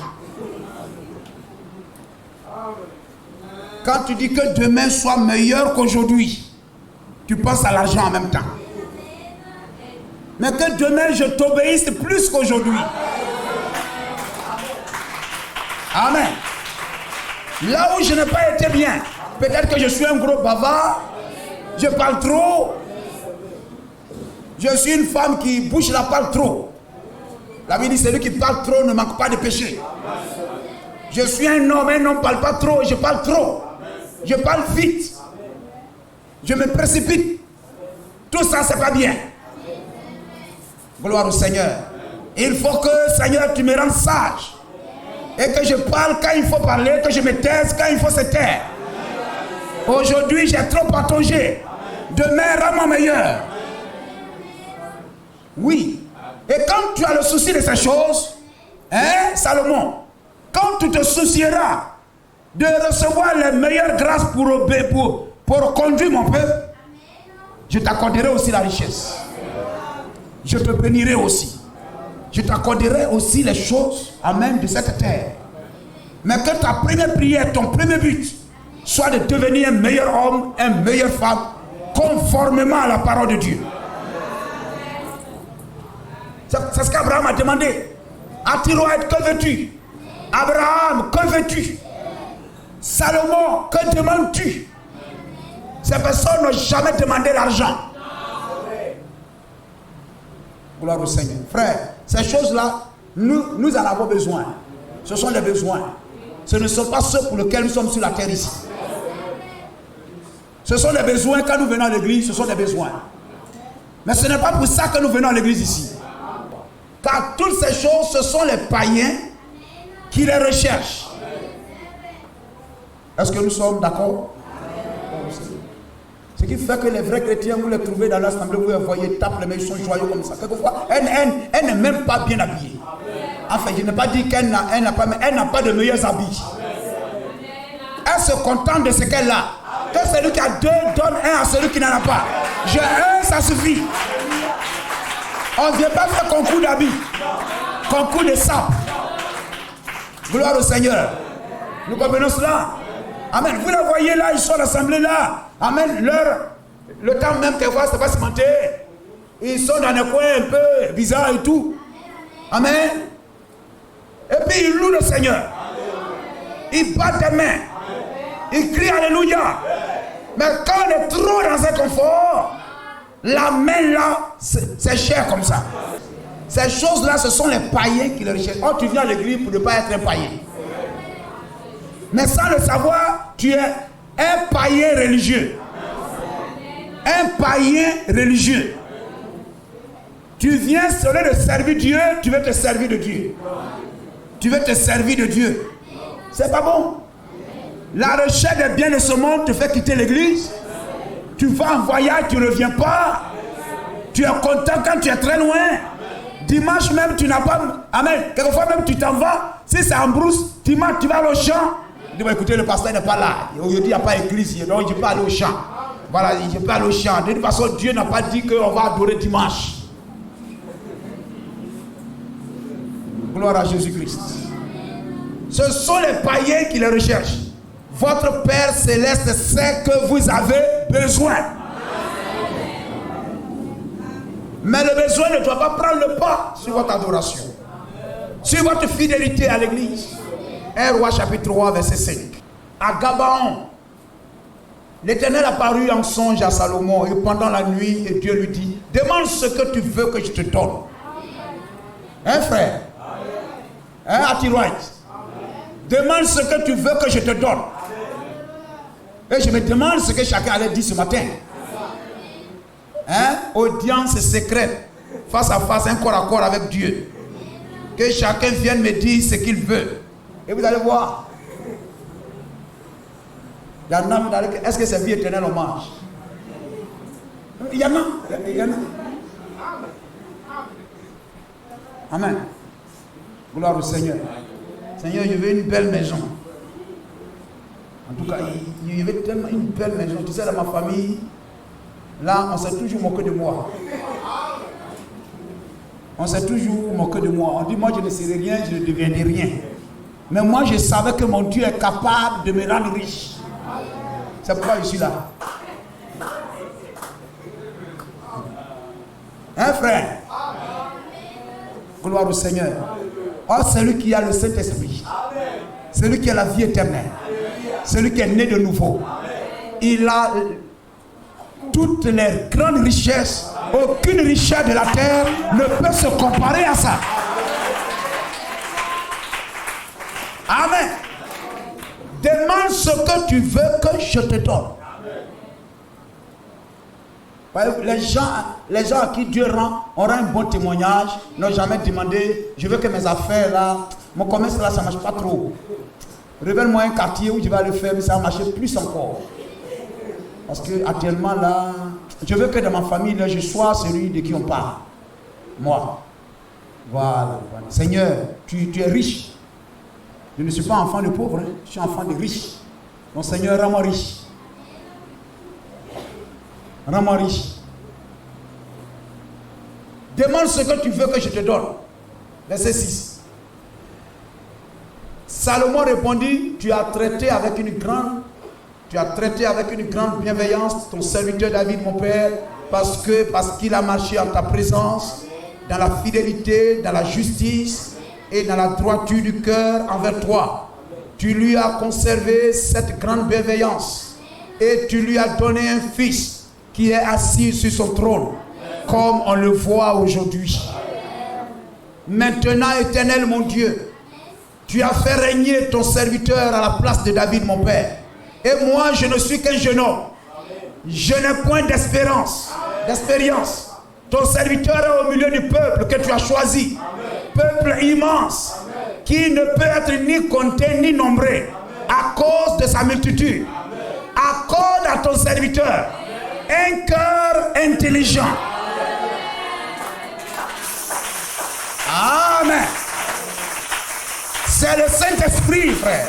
Quand tu dis que demain soit meilleur qu'aujourd'hui, tu penses à l'argent en même temps. Mais que demain je t'obéisse plus qu'aujourd'hui. Amen. Là où je n'ai pas été bien, peut-être que je suis un gros bavard, Je parle trop. Je suis une femme qui bouge la parole trop. La Bible dit celui qui parle trop ne manque pas de péché. Je suis un homme ne parle pas trop, je parle trop. Je parle vite. Je me précipite. Tout ça, c'est pas bien. Gloire au Seigneur. Il faut que, Seigneur, tu me rendes sage. Et que je parle quand il faut parler, que je me taise quand il faut se taire. Aujourd'hui, j'ai trop pataugé. Demain, rends-moi meilleur. Oui. Et quand tu as le souci de ces choses, hein, Salomon, quand tu te soucieras de recevoir les meilleures grâces pour conduire mon peuple, je t'accorderai aussi la richesse. Je te bénirai aussi. Je t'accorderai aussi les choses, amen, de cette terre. Mais que ta première prière, ton premier but, soit de devenir un meilleur homme, une meilleure femme, conformément à la parole de Dieu. C'est ce qu'Abraham a demandé. Atiroïde, que veux-tu? Abraham, que veux-tu? Salomon, que demandes-tu? Ces personnes n'ont jamais demandé l'argent. Gloire au Seigneur. Frère, ces choses-là, nous en avons besoin. Ce sont des besoins. Ce ne sont pas ceux pour lesquels nous sommes sur la terre ici. Ce sont des besoins. Quand nous venons à l'église, ce sont des besoins. Mais ce n'est pas pour ça que nous venons à l'église ici. Car toutes ces choses, ce sont les païens qui les recherchent. Est-ce que nous sommes d'accord? Ce qui fait que les vrais chrétiens, vous les trouvez dans l'assemblée, vous les voyez, tapent les mains, ils sont joyeux comme ça. Quelquefois, elle n'est même pas bien habillée. Enfin, je n'ai pas dit qu'elle n'a pas de meilleurs habits. Elle se contente de ce qu'elle a. Que celui qui a deux donne un à celui qui n'en a pas. J'ai un, ça suffit. On ne vient pas faire concours d'habits, concours de sable. Gloire au Seigneur. Nous comprenons cela. Amen. Vous les voyez là, ils sont à l'assemblée là. Amen. Le temps même qu'elles voient, c'est pas cimenté. Ils sont dans des coins un peu bizarres et tout. Amen. Et puis ils louent le Seigneur. Ils battent des mains. Ils crient Alléluia. Mais quand on est trop dans un confort, la main là, c'est cher comme ça. Ces choses-là, ce sont les païens qui les recherchent. Oh, tu viens à l'église pour ne pas être un païen. Mais sans le savoir, tu es un païen religieux. Un païen religieux. Tu viens sur de servir Dieu, tu veux te servir de Dieu. Tu veux te servir de Dieu. C'est pas bon. La recherche des biens de ce monde te fait quitter l'église. Tu vas en voyage, tu ne reviens pas. Tu es content quand tu es très loin. Dimanche même, tu n'as pas... Amen. Quelquefois même, tu t'en vas. Si c'est en brousse, dimanche, tu vas aller au champ. Tu dis, écoutez, le pasteur n'est pas là. Aujourd'hui, il n'y a pas d'église. Donc, je peux aller au champ. Voilà, je peux aller au champ. De toute façon, Dieu n'a pas dit qu'on va adorer dimanche. Gloire à Jésus-Christ. Ce sont les païens qui les recherchent. Votre Père Céleste sait que vous avez besoin. Mais le besoin ne doit pas prendre le pas sur votre adoration, sur votre fidélité à l'église. 1 Roi chapitre 3 verset 5. À Gabaon, l'Éternel apparut en songe à Salomon et pendant la nuit, et Dieu lui dit, demande ce que tu veux que je te donne. Hein frère? Hein Atiroïde? Demande ce que tu veux que je te donne. Et je me demande ce que chacun allait dire ce matin. Hein? Audience secrète, face à face, un corps à corps avec Dieu. Que chacun vienne me dire ce qu'il veut. Et vous allez voir. Il y en a, est-ce que c'est vie éternelle on mange? Il y en a. Amen. Gloire au Seigneur. Seigneur, je veux une belle maison. En tout cas, il y avait tellement une belle maison. Tu sais, dans ma famille, là, on s'est toujours moqué de moi. On s'est toujours moqué de moi. On dit, moi, je ne serai rien, je ne deviendrai rien. Mais moi, je savais que mon Dieu est capable de me rendre riche. C'est pourquoi je suis là. Hein, frère? Gloire au Seigneur. Oh, celui qui a le Saint-Esprit, celui qui a la vie éternelle, celui qui est né de nouveau, il a toutes les grandes richesses, aucune richesse de la terre ne peut se comparer à ça. Amen. Demande ce que tu veux que je te donne. Les gens à qui Dieu aura un bon témoignage n'ont jamais demandé, je veux que mes affaires là, mon commerce là, ça ne marche pas trop. Révèle-moi un quartier où je vais aller faire, mais ça va marcher plus encore. Parce que actuellement là, je veux que dans ma famille là, je sois celui de qui on parle. Moi. Voilà. Seigneur, tu es riche. Je ne suis pas enfant de pauvre, hein. Je suis enfant de riche. Donc Seigneur, rends-moi riche. Rends-moi riche. Demande ce que tu veux que je te donne. Verset 6. Salomon répondit, tu as traité avec une grande bienveillance ton serviteur David, mon père, parce qu'il a marché en ta présence, dans la fidélité, dans la justice et dans la droiture du cœur envers toi. Tu lui as conservé cette grande bienveillance et tu lui as donné un fils qui est assis sur son trône, comme on le voit aujourd'hui. Maintenant, Éternel mon Dieu, tu as fait régner ton serviteur à la place de David, mon père. Et moi, je ne suis qu'un jeune homme. Je n'ai point d'expérience. Ton serviteur est au milieu du peuple que tu as choisi. Peuple immense, qui ne peut être ni compté ni nombré à cause de sa multitude. Accorde à ton serviteur un cœur intelligent. Amen. C'est le Saint-Esprit, frère.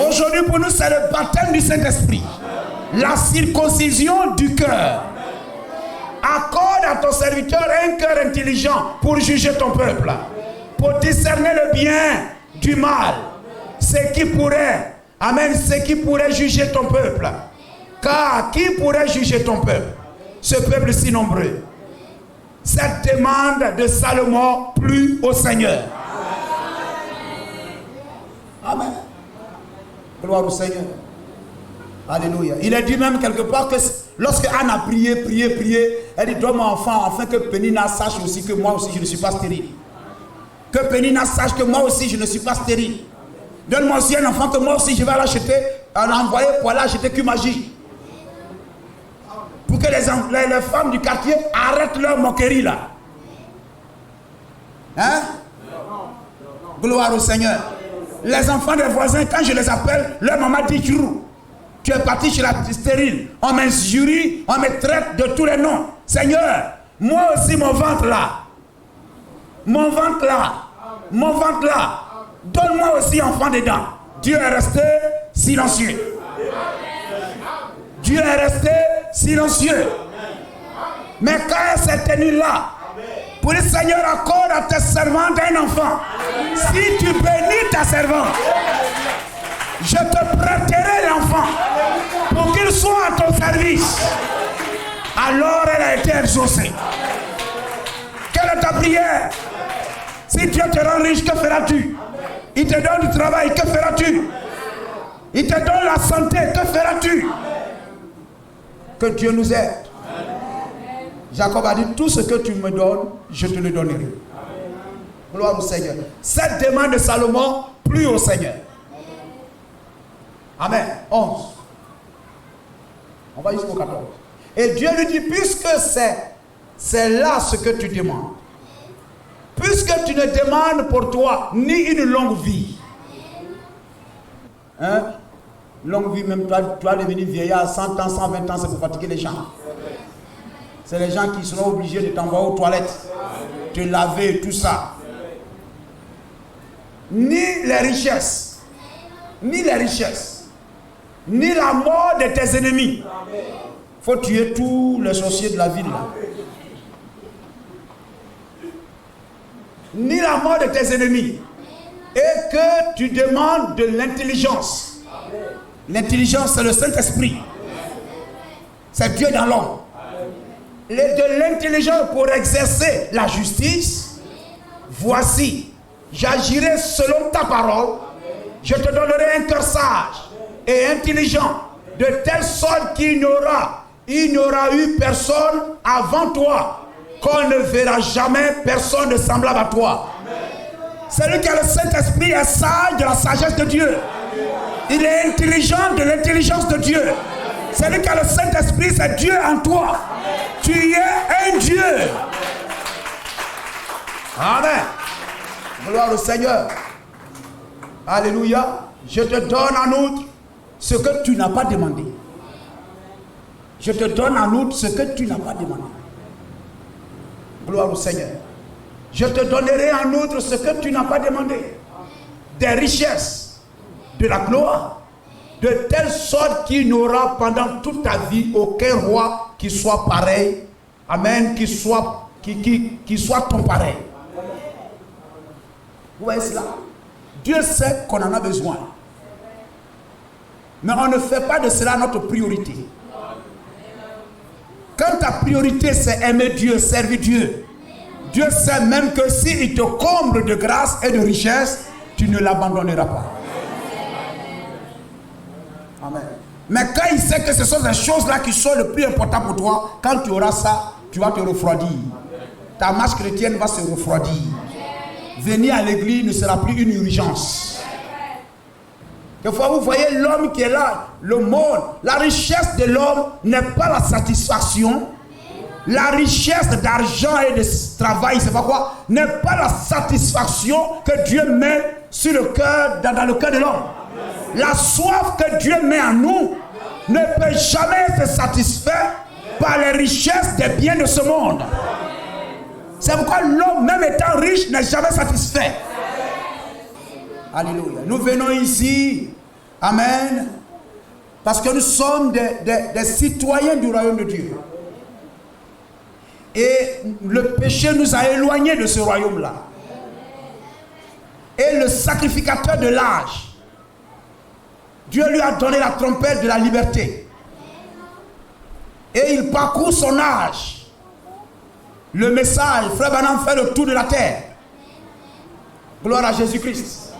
Aujourd'hui, pour nous, c'est le baptême du Saint-Esprit. La circoncision du cœur. Accorde à ton serviteur un cœur intelligent pour juger ton peuple. Pour discerner le bien du mal. Ce qui pourrait, amen, ce qui pourrait juger ton peuple. Car qui pourrait juger ton peuple? Ce peuple si nombreux. Cette demande de Salomon plut au Seigneur. Amen. Gloire au Seigneur. Alléluia. Il a dit même quelque part que lorsque Anne a prié, elle dit, donne-moi enfant afin que Pénina sache aussi que moi aussi je ne suis pas stérile. Que Pénina sache que moi aussi je ne suis pas stérile. Donne-moi aussi un enfant que moi aussi je vais l'acheter, l'envoyer pour aller acheter Kumaji. Pour que les femmes du quartier arrêtent leur moquerie là. Hein? Gloire au Seigneur. Les enfants des voisins, quand je les appelle, leur maman dit tu es parti chez la stérile. On m'injurie, on me traite de tous les noms. Seigneur, moi aussi mon ventre là, donne-moi aussi enfant dedans. Dieu est resté silencieux. Mais quand elle s'est tenue là, pour le Seigneur accorde à tes servantes un enfant. Si tu bénis ta servante, je te prêterai l'enfant pour qu'il soit à ton service. Alors elle a été exaucée. Quelle est ta prière? Si Dieu te rend riche, que feras-tu? Il te donne du travail, que feras-tu? Il te donne la santé, que feras-tu? Que Dieu nous aide. Jacob a dit, tout ce que tu me donnes, je te le donnerai. Gloire au Seigneur. Cette demande de Salomon plut au Seigneur. Amen. 11. On va jusqu'au 14. Et Dieu lui dit, puisque c'est là ce que tu demandes, puisque tu ne demandes pour toi ni une longue vie, hein? Longue vie, même toi, tu vas devenir vieillard à 100 ans, 120 ans, c'est pour fatiguer les gens. C'est les gens qui seront obligés de t'envoyer aux toilettes, te laver, tout ça. Ni les richesses, ni la mort de tes ennemis. Il faut tuer tous les sorciers de la ville. Là. Ni la mort de tes ennemis. Et que tu demandes de l'intelligence. L'intelligence, c'est le Saint-Esprit. C'est Dieu dans l'homme. De l'intelligence pour exercer la justice. Voici, j'agirai selon ta parole. Je te donnerai un cœur sage et intelligent, de telle sorte qu'il n'y aura il n'y aura eu personne avant toi, qu'on ne verra jamais personne de semblable à toi. Celui qui a le Saint-Esprit est sage de la sagesse de Dieu. Il est intelligent de l'intelligence de Dieu. Celui qui a le Saint-Esprit, c'est Dieu en toi. Tu es un Dieu. Amen. Gloire au Seigneur. Alléluia. Je te donne en outre ce que tu n'as pas demandé. Je te donne en outre ce que tu n'as pas demandé. Gloire au Seigneur. Je te donnerai en outre ce que tu n'as pas demandé. Des richesses, de la gloire, de telle sorte qu'il n'y aura pendant toute ta vie aucun roi qui soit pareil. Amen. Qui soit ton pareil. Vous voyez cela? Dieu sait qu'on en a besoin. Mais on ne fait pas de cela notre priorité. Quand ta priorité c'est aimer Dieu, servir Dieu, Dieu sait même que s'il te comble de grâce et de richesse, tu ne l'abandonneras pas. Amen. Mais quand il sait que ce sont ces choses-là qui sont le plus important pour toi, quand tu auras ça, tu vas te refroidir. Ta marche chrétienne va se refroidir. Venir à l'église ne sera plus une urgence. Des fois, vous voyez l'homme qui est là, le monde. La richesse de l'homme n'est pas la satisfaction. La richesse d'argent et de travail, c'est pas quoi, n'est pas la satisfaction que Dieu met sur le cœur, dans le cœur de l'homme. La soif que Dieu met en nous ne peut jamais être satisfaite par les richesses des biens de ce monde. C'est pourquoi l'homme, même étant riche, n'est jamais satisfait. Alléluia. Nous venons ici, amen, parce que nous sommes des citoyens du royaume de Dieu. Et le péché nous a éloignés de ce royaume-là. Et le sacrificateur de l'âge, Dieu lui a donné la trompette de la liberté. Et il parcourt son âge. Le message, Frère Branham fait le tour de la terre. Gloire à Jésus-Christ.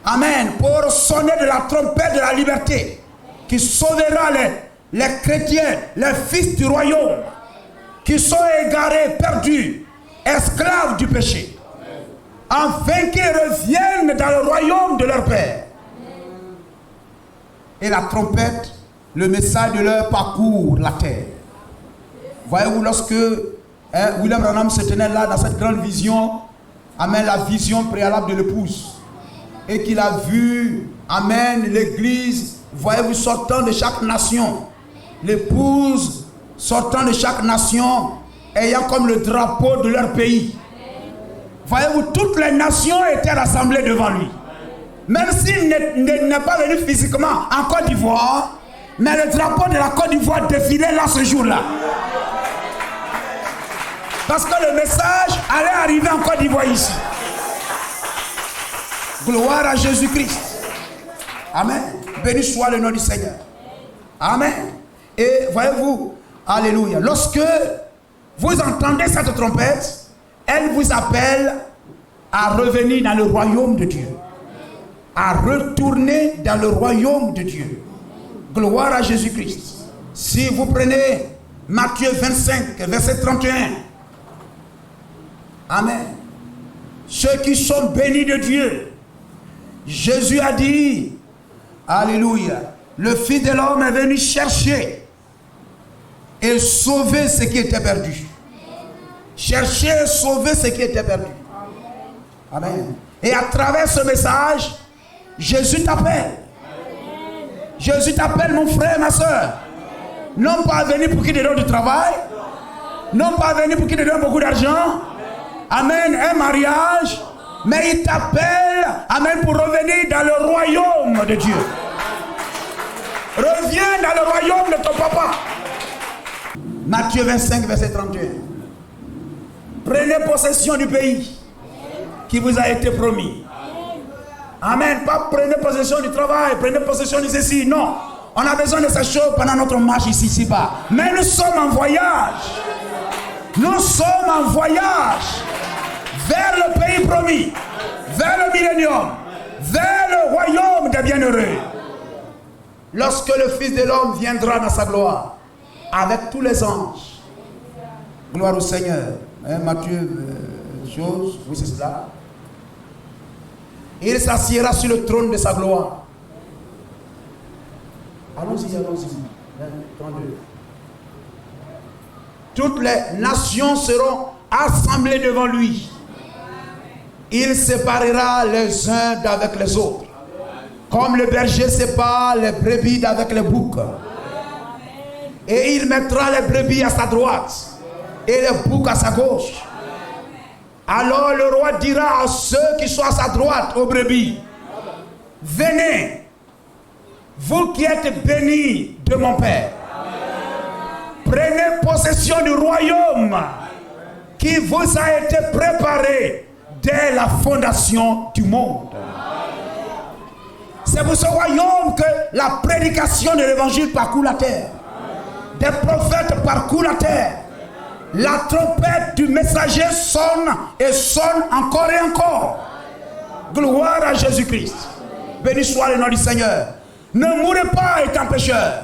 Amen. Pour sonner de la trompette de la liberté, qui sauvera les chrétiens, les fils du royaume, qui sont égarés, perdus, esclaves du péché, afin qu'ils reviennent dans le royaume de leur Père. Et la trompette, le message de leur parcours, la terre. Voyez-vous, lorsque William Branham se tenait là dans cette grande vision, amen, la vision préalable de l'épouse, et qu'il a vu, amen, l'église, voyez-vous, sortant de chaque nation, l'épouse sortant de chaque nation, ayant comme le drapeau de leur pays. Voyez-vous, toutes les nations étaient rassemblées devant lui. Même s'il n'est pas venu physiquement en Côte d'Ivoire, mais le drapeau de la Côte d'Ivoire défilait là ce jour-là. Parce que le message allait arriver en Côte d'Ivoire ici. Gloire à Jésus-Christ. Amen. Béni soit le nom du Seigneur. Amen. Et voyez-vous, alléluia, lorsque vous entendez cette trompette, elle vous appelle à revenir dans le royaume de Dieu. À retourner dans le royaume de Dieu. Gloire à Jésus-Christ. Si vous prenez Matthieu 25, verset 31. Amen. Ceux qui sont bénis de Dieu. Jésus a dit, alléluia, le Fils de l'homme est venu chercher et sauver ce qui était perdu. Chercher et sauver ce qui était perdu. Amen. Et à travers ce message, Jésus t'appelle. Jésus t'appelle, mon frère, ma soeur. Non pas venir pour qu'il te donne du travail. Non pas venir pour qu'il te donne beaucoup d'argent. Amen, un mariage. Mais il t'appelle, amen, pour revenir dans le royaume de Dieu. Reviens dans le royaume de ton papa. Matthieu 25, verset 31. Prenez possession du pays qui vous a été promis. Amen. Pas prenez possession du travail, prenez possession de ceci. Non. On a besoin de ces choses pendant notre marche ici-bas. Mais nous sommes en voyage. Nous sommes en voyage vers le pays promis, vers le millénium, vers le royaume des bienheureux. Lorsque le Fils de l'homme viendra dans sa gloire, avec tous les anges. Gloire au Seigneur. Matthieu, chose, oui c'est cela. Il s'assiera sur le trône de sa gloire. Allons-y, allons-y. 32. Toutes les nations seront assemblées devant lui. Il séparera les uns d'avec les autres. Comme le berger sépare les brebis d'avec les boucs. Et il mettra les brebis à sa droite et les boucs à sa gauche. Alors le roi dira à ceux qui sont à sa droite, aux brebis, venez, vous qui êtes bénis de mon Père. Prenez possession du royaume qui vous a été préparé dès la fondation du monde. C'est pour ce royaume que la prédication de l'évangile parcourt la terre. Des prophètes parcourent la terre. La trompette du messager sonne et sonne encore et encore. Gloire à Jésus-Christ. Béni soit le nom du Seigneur. Ne mourrez pas étant pécheur.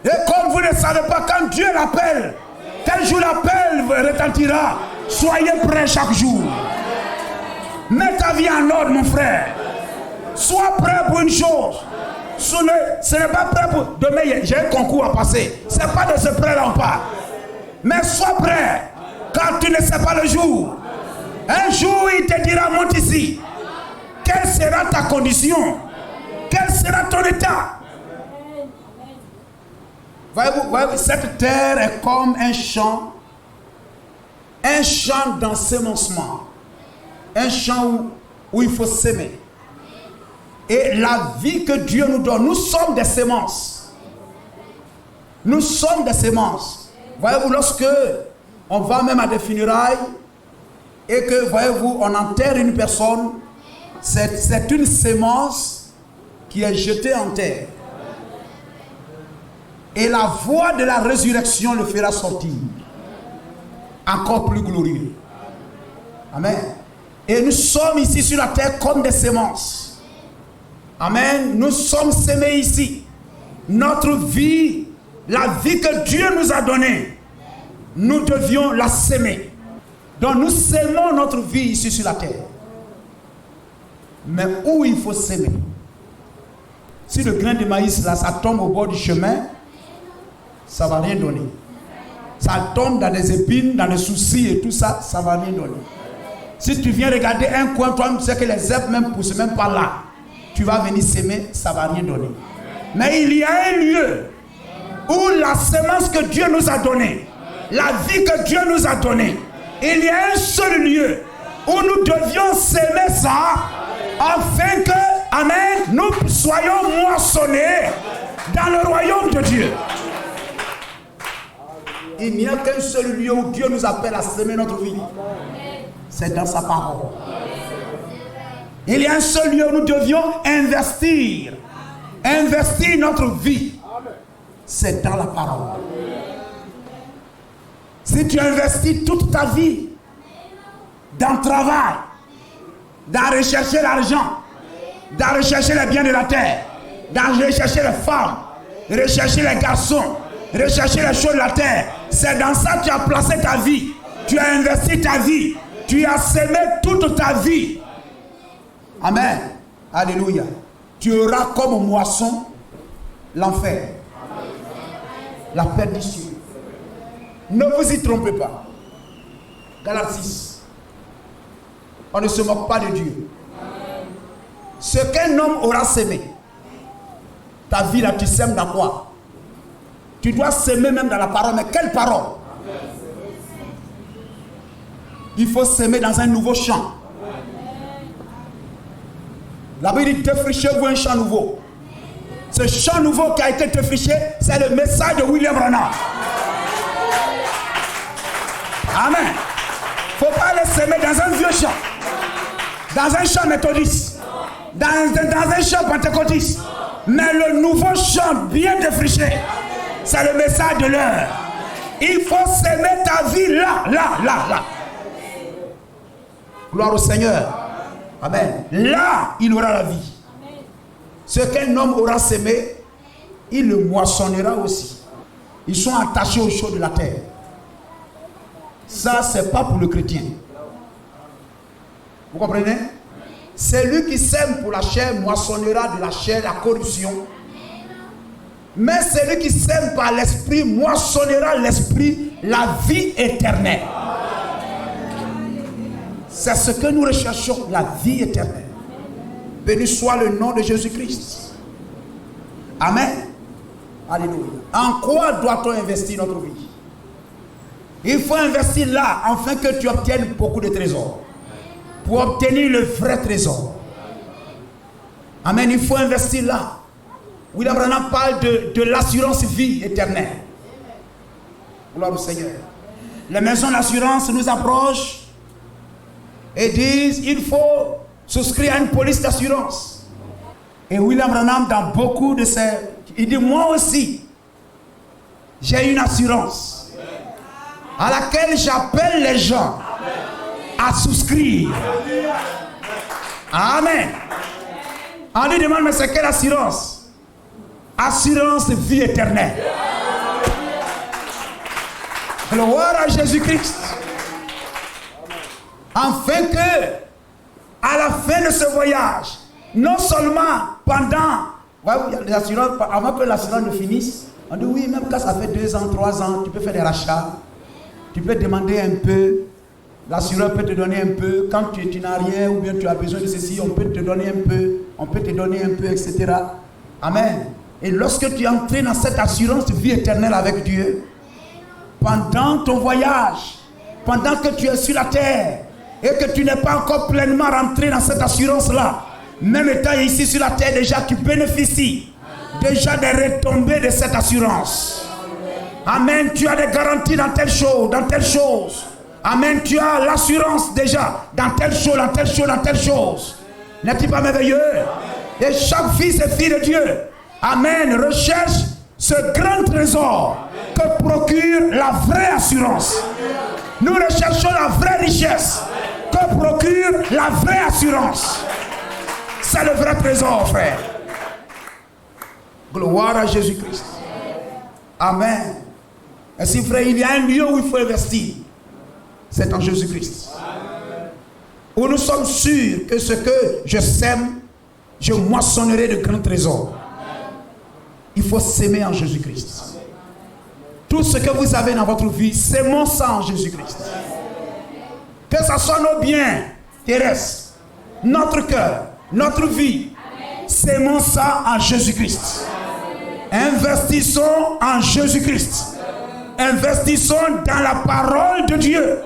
Et comme vous ne savez pas quand Dieu l'appelle, quel jour l'appel retentira, soyez prêts chaque jour. Mets ta vie en ordre, mon frère. Sois prêt pour une chose. Ce n'est pas prêt pour demain, j'ai un concours à passer. Ce n'est pas de ce prêt-là on parle. Mais sois prêt quand tu ne sais pas le jour. Un jour il te dira monte ici. Quelle sera ta condition? Quel sera ton état? Voyez-vous, cette terre est comme un champ d'ensemencement. Un champ où il faut s'aimer. Et la vie que Dieu nous donne, nous sommes des semences. Nous sommes des semences. Voyez-vous, lorsque on va même à des funérailles et que, voyez-vous, on enterre une personne, c'est une semence qui est jetée en terre. Et la voix de la résurrection le fera sortir. Encore plus glorieux. Amen. Et nous sommes ici sur la terre comme des semences. Amen. Nous sommes semés ici. Notre vie, la vie que Dieu nous a donnée, nous devions la semer. Donc nous semons notre vie ici sur la terre. Mais où il faut s'aimer? Si le grain de maïs là, ça tombe au bord du chemin, ça ne va rien donner. Ça tombe dans des épines, dans des soucis et tout ça, ça ne va rien donner. Si tu viens regarder un coin, toi tu sais que les herbes même poussent même pas là. Tu vas venir s'aimer, ça ne va rien donner. Mais il y a un lieu où la semence que Dieu nous a donnée, la vie que Dieu nous a donnée, il y a un seul lieu où nous devions s'aimer ça, afin que, amen, nous soyons moissonnés dans le royaume de Dieu. Il n'y a qu'un seul lieu où Dieu nous appelle à s'aimer notre vie. C'est dans sa parole. Il y a un seul lieu où nous devions investir notre vie. C'est dans la parole. Si tu investis toute ta vie dans le travail, dans rechercher l'argent, dans rechercher les biens de la terre, dans rechercher les femmes, rechercher les garçons, rechercher les choses de la terre, c'est dans ça que tu as placé ta vie. Tu as investi ta vie. Tu as semé toute ta vie. Amen. Alléluia. Tu auras comme moisson l'enfer, la perdition. Ne vous y trompez pas. Galates 6. On ne se moque pas de Dieu. Ce qu'un homme aura semé, ta vie là, tu sèmes dans quoi? Tu dois s'aimer même dans la parole. Mais quelle parole? Il faut s'aimer dans un nouveau champ. La Bible dit défrichez-vous un champ nouveau. Ce champ nouveau qui a été défriché, c'est le message de William Branham. Amen. Il ne faut pas aller s'aimer dans un vieux champ, dans un champ méthodiste, dans un champ pentecôtiste. Mais le nouveau champ bien défriché, c'est le message de l'heure. Il faut s'aimer ta vie là. Gloire au Seigneur. Amen. Là, il aura la vie. Ce qu'un homme aura semé, il le moissonnera aussi. ils sont attachés aux choses de la terre. Ça, c'est pas pour le chrétien. Vous comprenez? Celui qui sème pour la chair moissonnera de la chair la corruption. Mais celui qui sème par l'esprit moissonnera l'esprit la vie éternelle. C'est ce que nous recherchons, la vie éternelle. Béni soit le nom de Jésus-Christ. Amen. Alléluia. En quoi doit-on investir notre vie? Il faut investir là, afin que tu obtiennes beaucoup de trésors. Pour obtenir le vrai trésor. Amen. Il faut investir là. William Branham parle de l'assurance vie éternelle. Gloire au Seigneur. Les maisons d'assurance nous approchent et disent il faut souscrire à une police d'assurance. Et William Branham, dans beaucoup de ses... Il dit moi aussi, j'ai une assurance à laquelle j'appelle les gens à souscrire. Amen. On lui demande mais c'est quelle assurance? Assurance vie éternelle. Gloire à Jésus-Christ. Afin que, à la fin de ce voyage, non seulement pendant, avant que l'assurance ne finisse, on dit oui, même quand ça fait 2 ans, 3 ans, tu peux faire des rachats, tu peux demander un peu, l'assureur peut te donner un peu, quand tu n'as rien ou bien tu as besoin de ceci, on peut te donner un peu, etc. Amen. Et lorsque tu es entré dans cette assurance de vie éternelle avec Dieu, pendant ton voyage, pendant que tu es sur la terre et que tu n'es pas encore pleinement rentré dans cette assurance-là, même étant ici sur la terre, déjà tu bénéficies déjà des retombées de cette assurance. Amen. Tu as des garanties dans telle chose, dans telle chose. Amen. Tu as l'assurance déjà dans telle chose, dans telle chose, dans telle chose. N'est-il pas merveilleux? Et chaque fils et fille de Dieu, amen, recherche ce grand trésor que procure la vraie assurance. Nous recherchons la vraie richesse que procure la vraie assurance. C'est le vrai trésor, frère. Gloire à Jésus-Christ. Amen. Et si, frère, il y a un lieu où il faut investir, c'est en Jésus-Christ. Où nous sommes sûrs que ce que je sème, je moissonnerai de grands trésors. Il faut s'aimer en Jésus-Christ. Tout ce que vous avez dans votre vie, s'aimons ça en Jésus-Christ. Que ce soit nos biens terrestres, notre cœur, notre vie, s'aimons ça en Jésus-Christ. Investissons en Jésus-Christ. Investissons dans la parole de Dieu.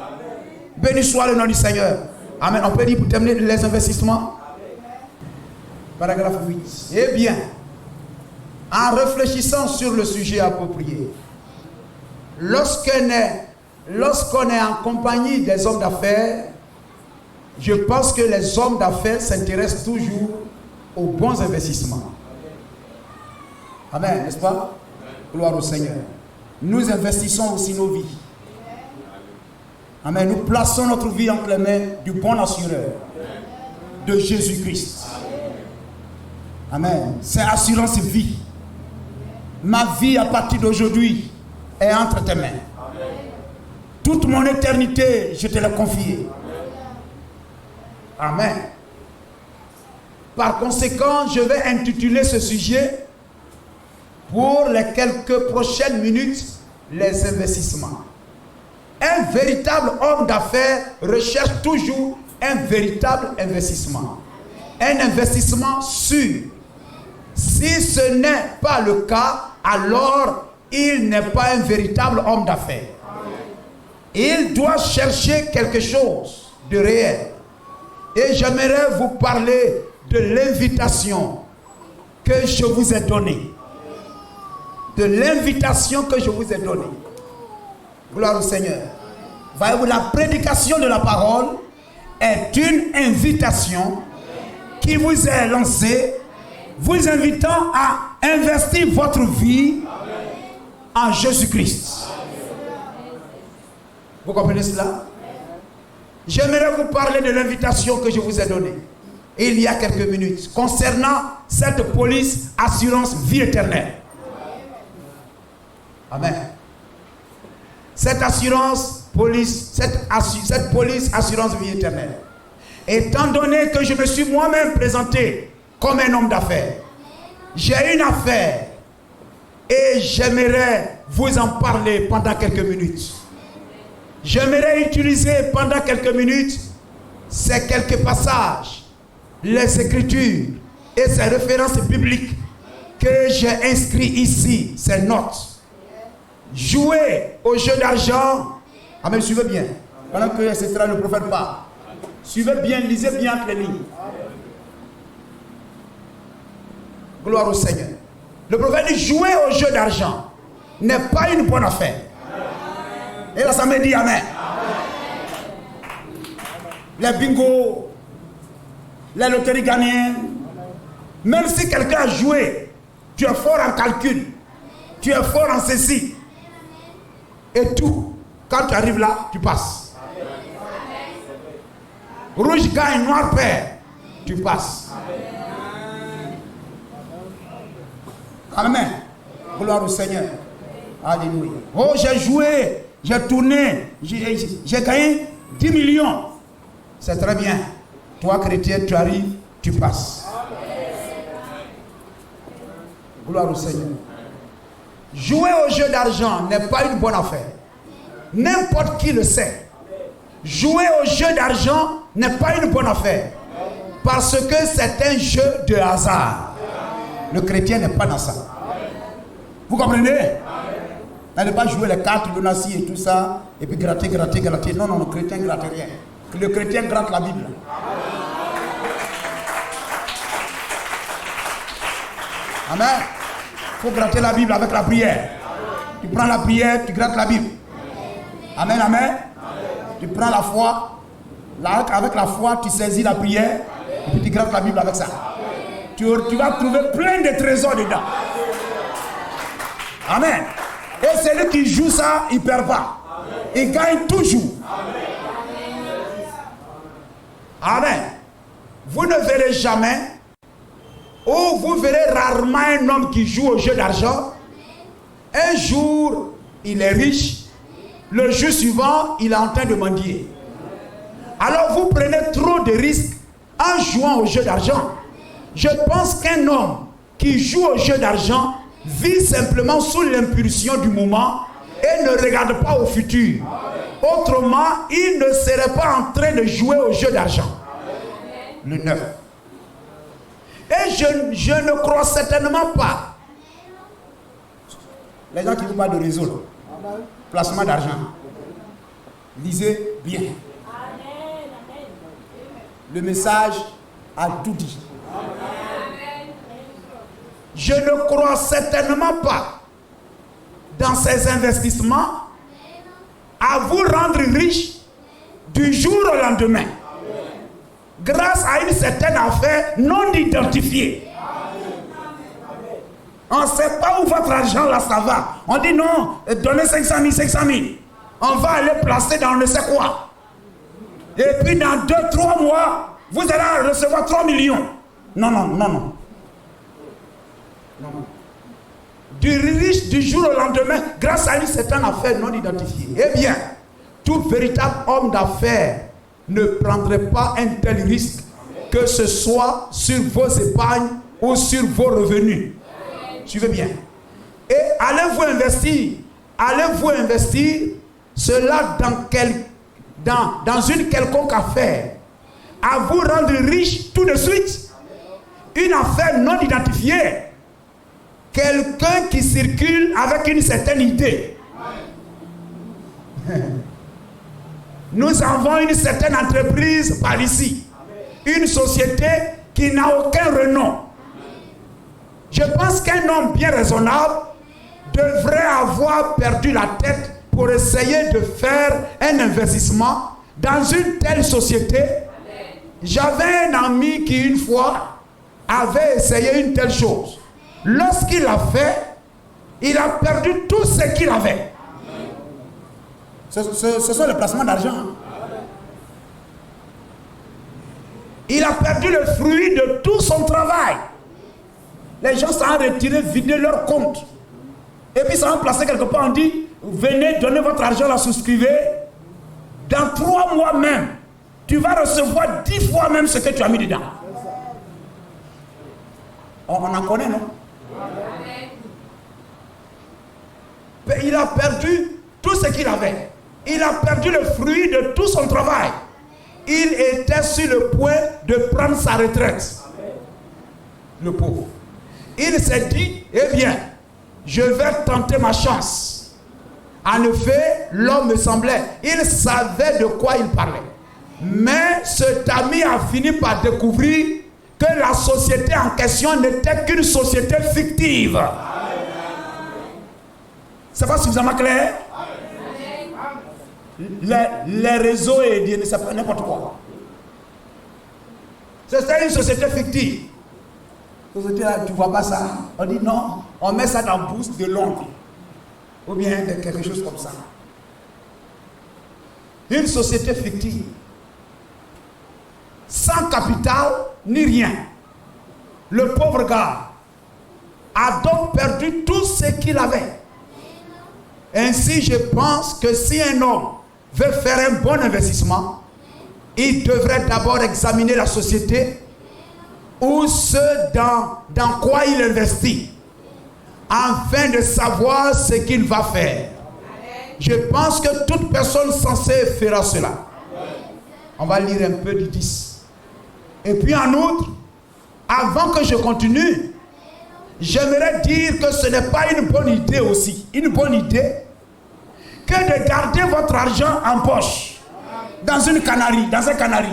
Béni soit le nom du Seigneur. Amen. On peut dire pour terminer les investissements. Paragraphe 8. Eh bien, en réfléchissant sur le sujet approprié, lorsqu'on est en compagnie des hommes d'affaires, je pense que les hommes d'affaires s'intéressent toujours aux bons investissements. Amen, n'est-ce pas? Gloire au Seigneur. Nous investissons aussi nos vies. Amen. Nous plaçons notre vie entre les mains du bon assureur, de Jésus-Christ. Amen. C'est assurance vie. Ma vie à partir d'aujourd'hui est entre tes mains. Toute mon éternité, je te l'ai confiée. Amen. Par conséquent, je vais intituler ce sujet pour les quelques prochaines minutes, les investissements. Un véritable homme d'affaires recherche toujours un véritable investissement. Un investissement sûr. Si ce n'est pas le cas, alors il n'est pas un véritable homme d'affaires. Il doit chercher quelque chose de réel. Et j'aimerais vous parler de l'invitation que je vous ai donnée. De l'invitation que je vous ai donnée. Gloire au Seigneur. Voyez-vous, la prédication de la parole est une invitation qui vous est lancée, vous invitant à investir votre vie en Jésus-Christ. Vous comprenez cela? J'aimerais vous parler de l'invitation que je vous ai donnée il y a quelques minutes concernant cette police assurance vie éternelle. Amen. cette assurance police, cette police assurance vie éternelle. Étant donné que je me suis moi-même présenté comme un homme d'affaires, j'ai une affaire et j'aimerais vous en parler pendant quelques minutes. J'aimerais utiliser pendant quelques minutes ces quelques passages, les Écritures et ces références bibliques que j'ai inscrites ici, ces notes. Jouer au jeu d'argent. Amen, suivez bien. Pendant que etc. le prophète parle. Suivez bien, lisez bien entre les lignes. Gloire au Seigneur. Le prophète dit jouer au jeu d'argent n'est pas une bonne affaire. Et là, ça me dit amen. Les bingos, les loteries gagnées, même si quelqu'un a joué, tu es fort en calcul, tu es fort en ceci, et tout, quand tu arrives là, tu passes. Rouge gagne, noir perd, tu passes. Amen. Gloire au Seigneur. Alléluia. Oh, j'ai joué, j'ai tourné, j'ai gagné 10 millions. C'est très bien. Toi, chrétien, tu arrives, tu passes. Gloire au Seigneur. Jouer au jeu d'argent n'est pas une bonne affaire. N'importe qui le sait. Jouer au jeu d'argent n'est pas une bonne affaire. Parce que c'est un jeu de hasard. Le chrétien n'est pas dans ça. Vous comprenez? N'allez pas jouer les cartes, le nazi et tout ça, et puis gratter. Non, le chrétien ne gratte rien. Le chrétien gratte la Bible. Amen. Il faut gratter la Bible avec la prière. Tu prends la prière, tu grattes la Bible. Amen, amen. Tu prends la foi. Avec la foi, tu saisis la prière. Et puis tu grattes la Bible avec ça. Tu vas trouver plein de trésors dedans. Amen. Et celui qui joue ça, il ne perd pas. Il gagne toujours. Amen. Vous ne verrez jamais, ou vous verrez rarement un homme qui joue au jeu d'argent. Un jour, il est riche. Le jour suivant, il est en train de mendier. Alors vous prenez trop de risques en jouant au jeu d'argent. Je pense qu'un homme qui joue au jeu d'argent vit simplement sous l'impulsion du moment et ne regarde pas au futur. Autrement, il ne serait pas en train de jouer au jeu d'argent. Le 9. Et je ne crois certainement pas. Les gens qui vous parlent de réseau, là, placement d'argent, lisez bien. Le message a tout dit. Je ne crois certainement pas dans ces investissements à vous rendre riche du jour au lendemain grâce à une certaine affaire non identifiée. On ne sait pas où votre argent là ça va. On dit non, donnez 500 000. On va aller placer dans ne sais quoi. Et puis dans 2-3 mois, vous allez recevoir 3 millions. Non. Du riche du jour au lendemain, grâce à une certaine affaire non identifiée. Eh bien, tout véritable homme d'affaires ne prendrait pas un tel risque, que ce soit sur vos épargnes ou sur vos revenus. Suivez bien. Et allez-vous investir cela dans une quelconque affaire, à vous rendre riche tout de suite. Une affaire non identifiée. Quelqu'un qui circule avec une certaine idée. Nous avons une certaine entreprise par ici. Une société qui n'a aucun renom. Je pense qu'un homme bien raisonnable devrait avoir perdu la tête pour essayer de faire un investissement dans une telle société. J'avais un ami qui une fois avait essayé une telle chose. Lorsqu'il l'a fait, il a perdu tout ce qu'il avait. Ce sont les placements d'argent. Il a perdu le fruit de tout son travail. Les gens s'en sont retirés, vidé leur compte. Et puis ça va placer quelque part, on dit, venez donner votre argent, la souscrivez. Dans 3 mois même, tu vas recevoir 10 fois même ce que tu as mis dedans. On en connaît, non? Il a perdu tout ce qu'il avait. Il a perdu le fruit de tout son travail. Il était sur le point de prendre sa retraite. Le pauvre. Il s'est dit, eh bien, je vais tenter ma chance. En effet, l'homme me semblait, il savait de quoi il parlait. Mais cet ami a fini par découvrir que la société en question n'était qu'une société fictive. C'est pas suffisamment clair? Les réseaux et ne savent pas n'importe quoi. C'est une société fictive. Société là, tu vois pas ça? On dit non, on met ça dans la bourse de Londres. Ou bien de quelque chose comme ça. Une société fictive. Sans capital ni rien. Le pauvre gars a donc perdu tout ce qu'il avait. Ainsi, je pense que si un homme veut faire un bon investissement, il devrait d'abord examiner la société ou ce dans quoi il investit, afin de savoir ce qu'il va faire. Je pense que toute personne censée fera cela. On va lire un peu du 10. Et puis en outre, avant que je continue, j'aimerais dire que ce n'est pas une bonne idée aussi, une bonne idée, que de garder votre argent en poche, dans un canari.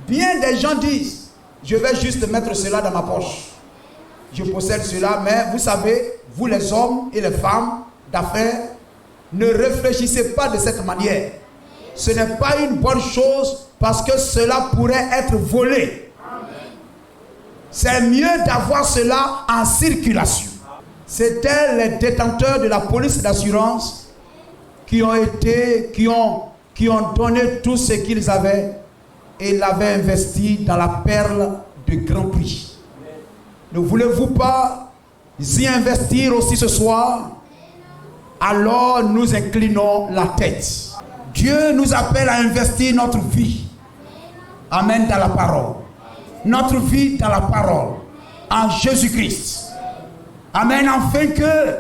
Bien des gens disent, je vais juste mettre cela dans ma poche. Je possède cela, mais vous savez, vous les hommes et les femmes d'affaires, ne réfléchissez pas de cette manière. Ce n'est pas une bonne chose parce que cela pourrait être volé. C'est mieux d'avoir cela en circulation. C'était les détenteurs de la police d'assurance qui ont donné tout ce qu'ils avaient et l'avaient investi dans la perle de grand prix. Ne voulez-vous pas y investir aussi ce soir? Alors nous inclinons la tête. Dieu nous appelle à investir notre vie. Amen, dans la parole. Notre vie dans la parole. En Jésus-Christ. Amen, afin que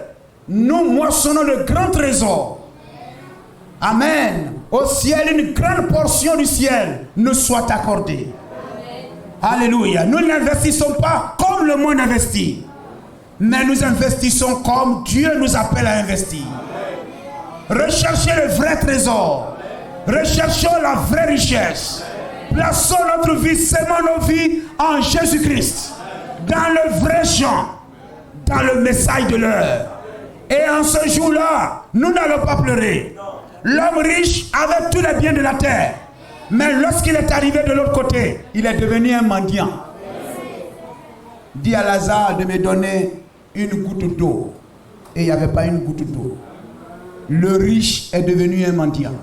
nous moissonnons le grand trésor. Amen. Au ciel, une grande portion du ciel nous soit accordée. Alléluia. Nous n'investissons pas comme le monde investit, mais nous investissons comme Dieu nous appelle à investir. Recherchez le vrai trésor. Recherchons la vraie richesse. Plaçons notre vie, sémons nos vies en Jésus-Christ, dans le vrai champ, dans le message de l'heure. Et en ce jour-là, nous n'allons pas pleurer. L'homme riche avait tous les biens de la terre, mais lorsqu'il est arrivé de l'autre côté, il est devenu un mendiant. Dis à Lazare de me donner une goutte d'eau. Et il n'y avait pas une goutte d'eau. Le riche est devenu un mendiant.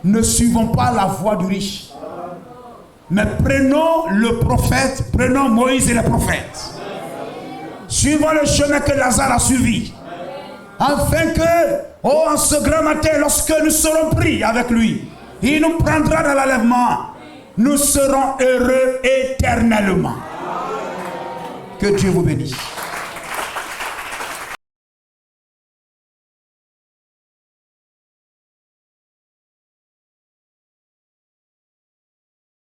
Ne suivons pas la voie du riche, mais prenons le prophète, prenons Moïse et les prophètes. Suivons le chemin que Lazare a suivi, afin que, en ce grand matin, lorsque nous serons pris avec lui, il nous prendra dans l'enlèvement. Nous serons heureux éternellement. Que Dieu vous bénisse.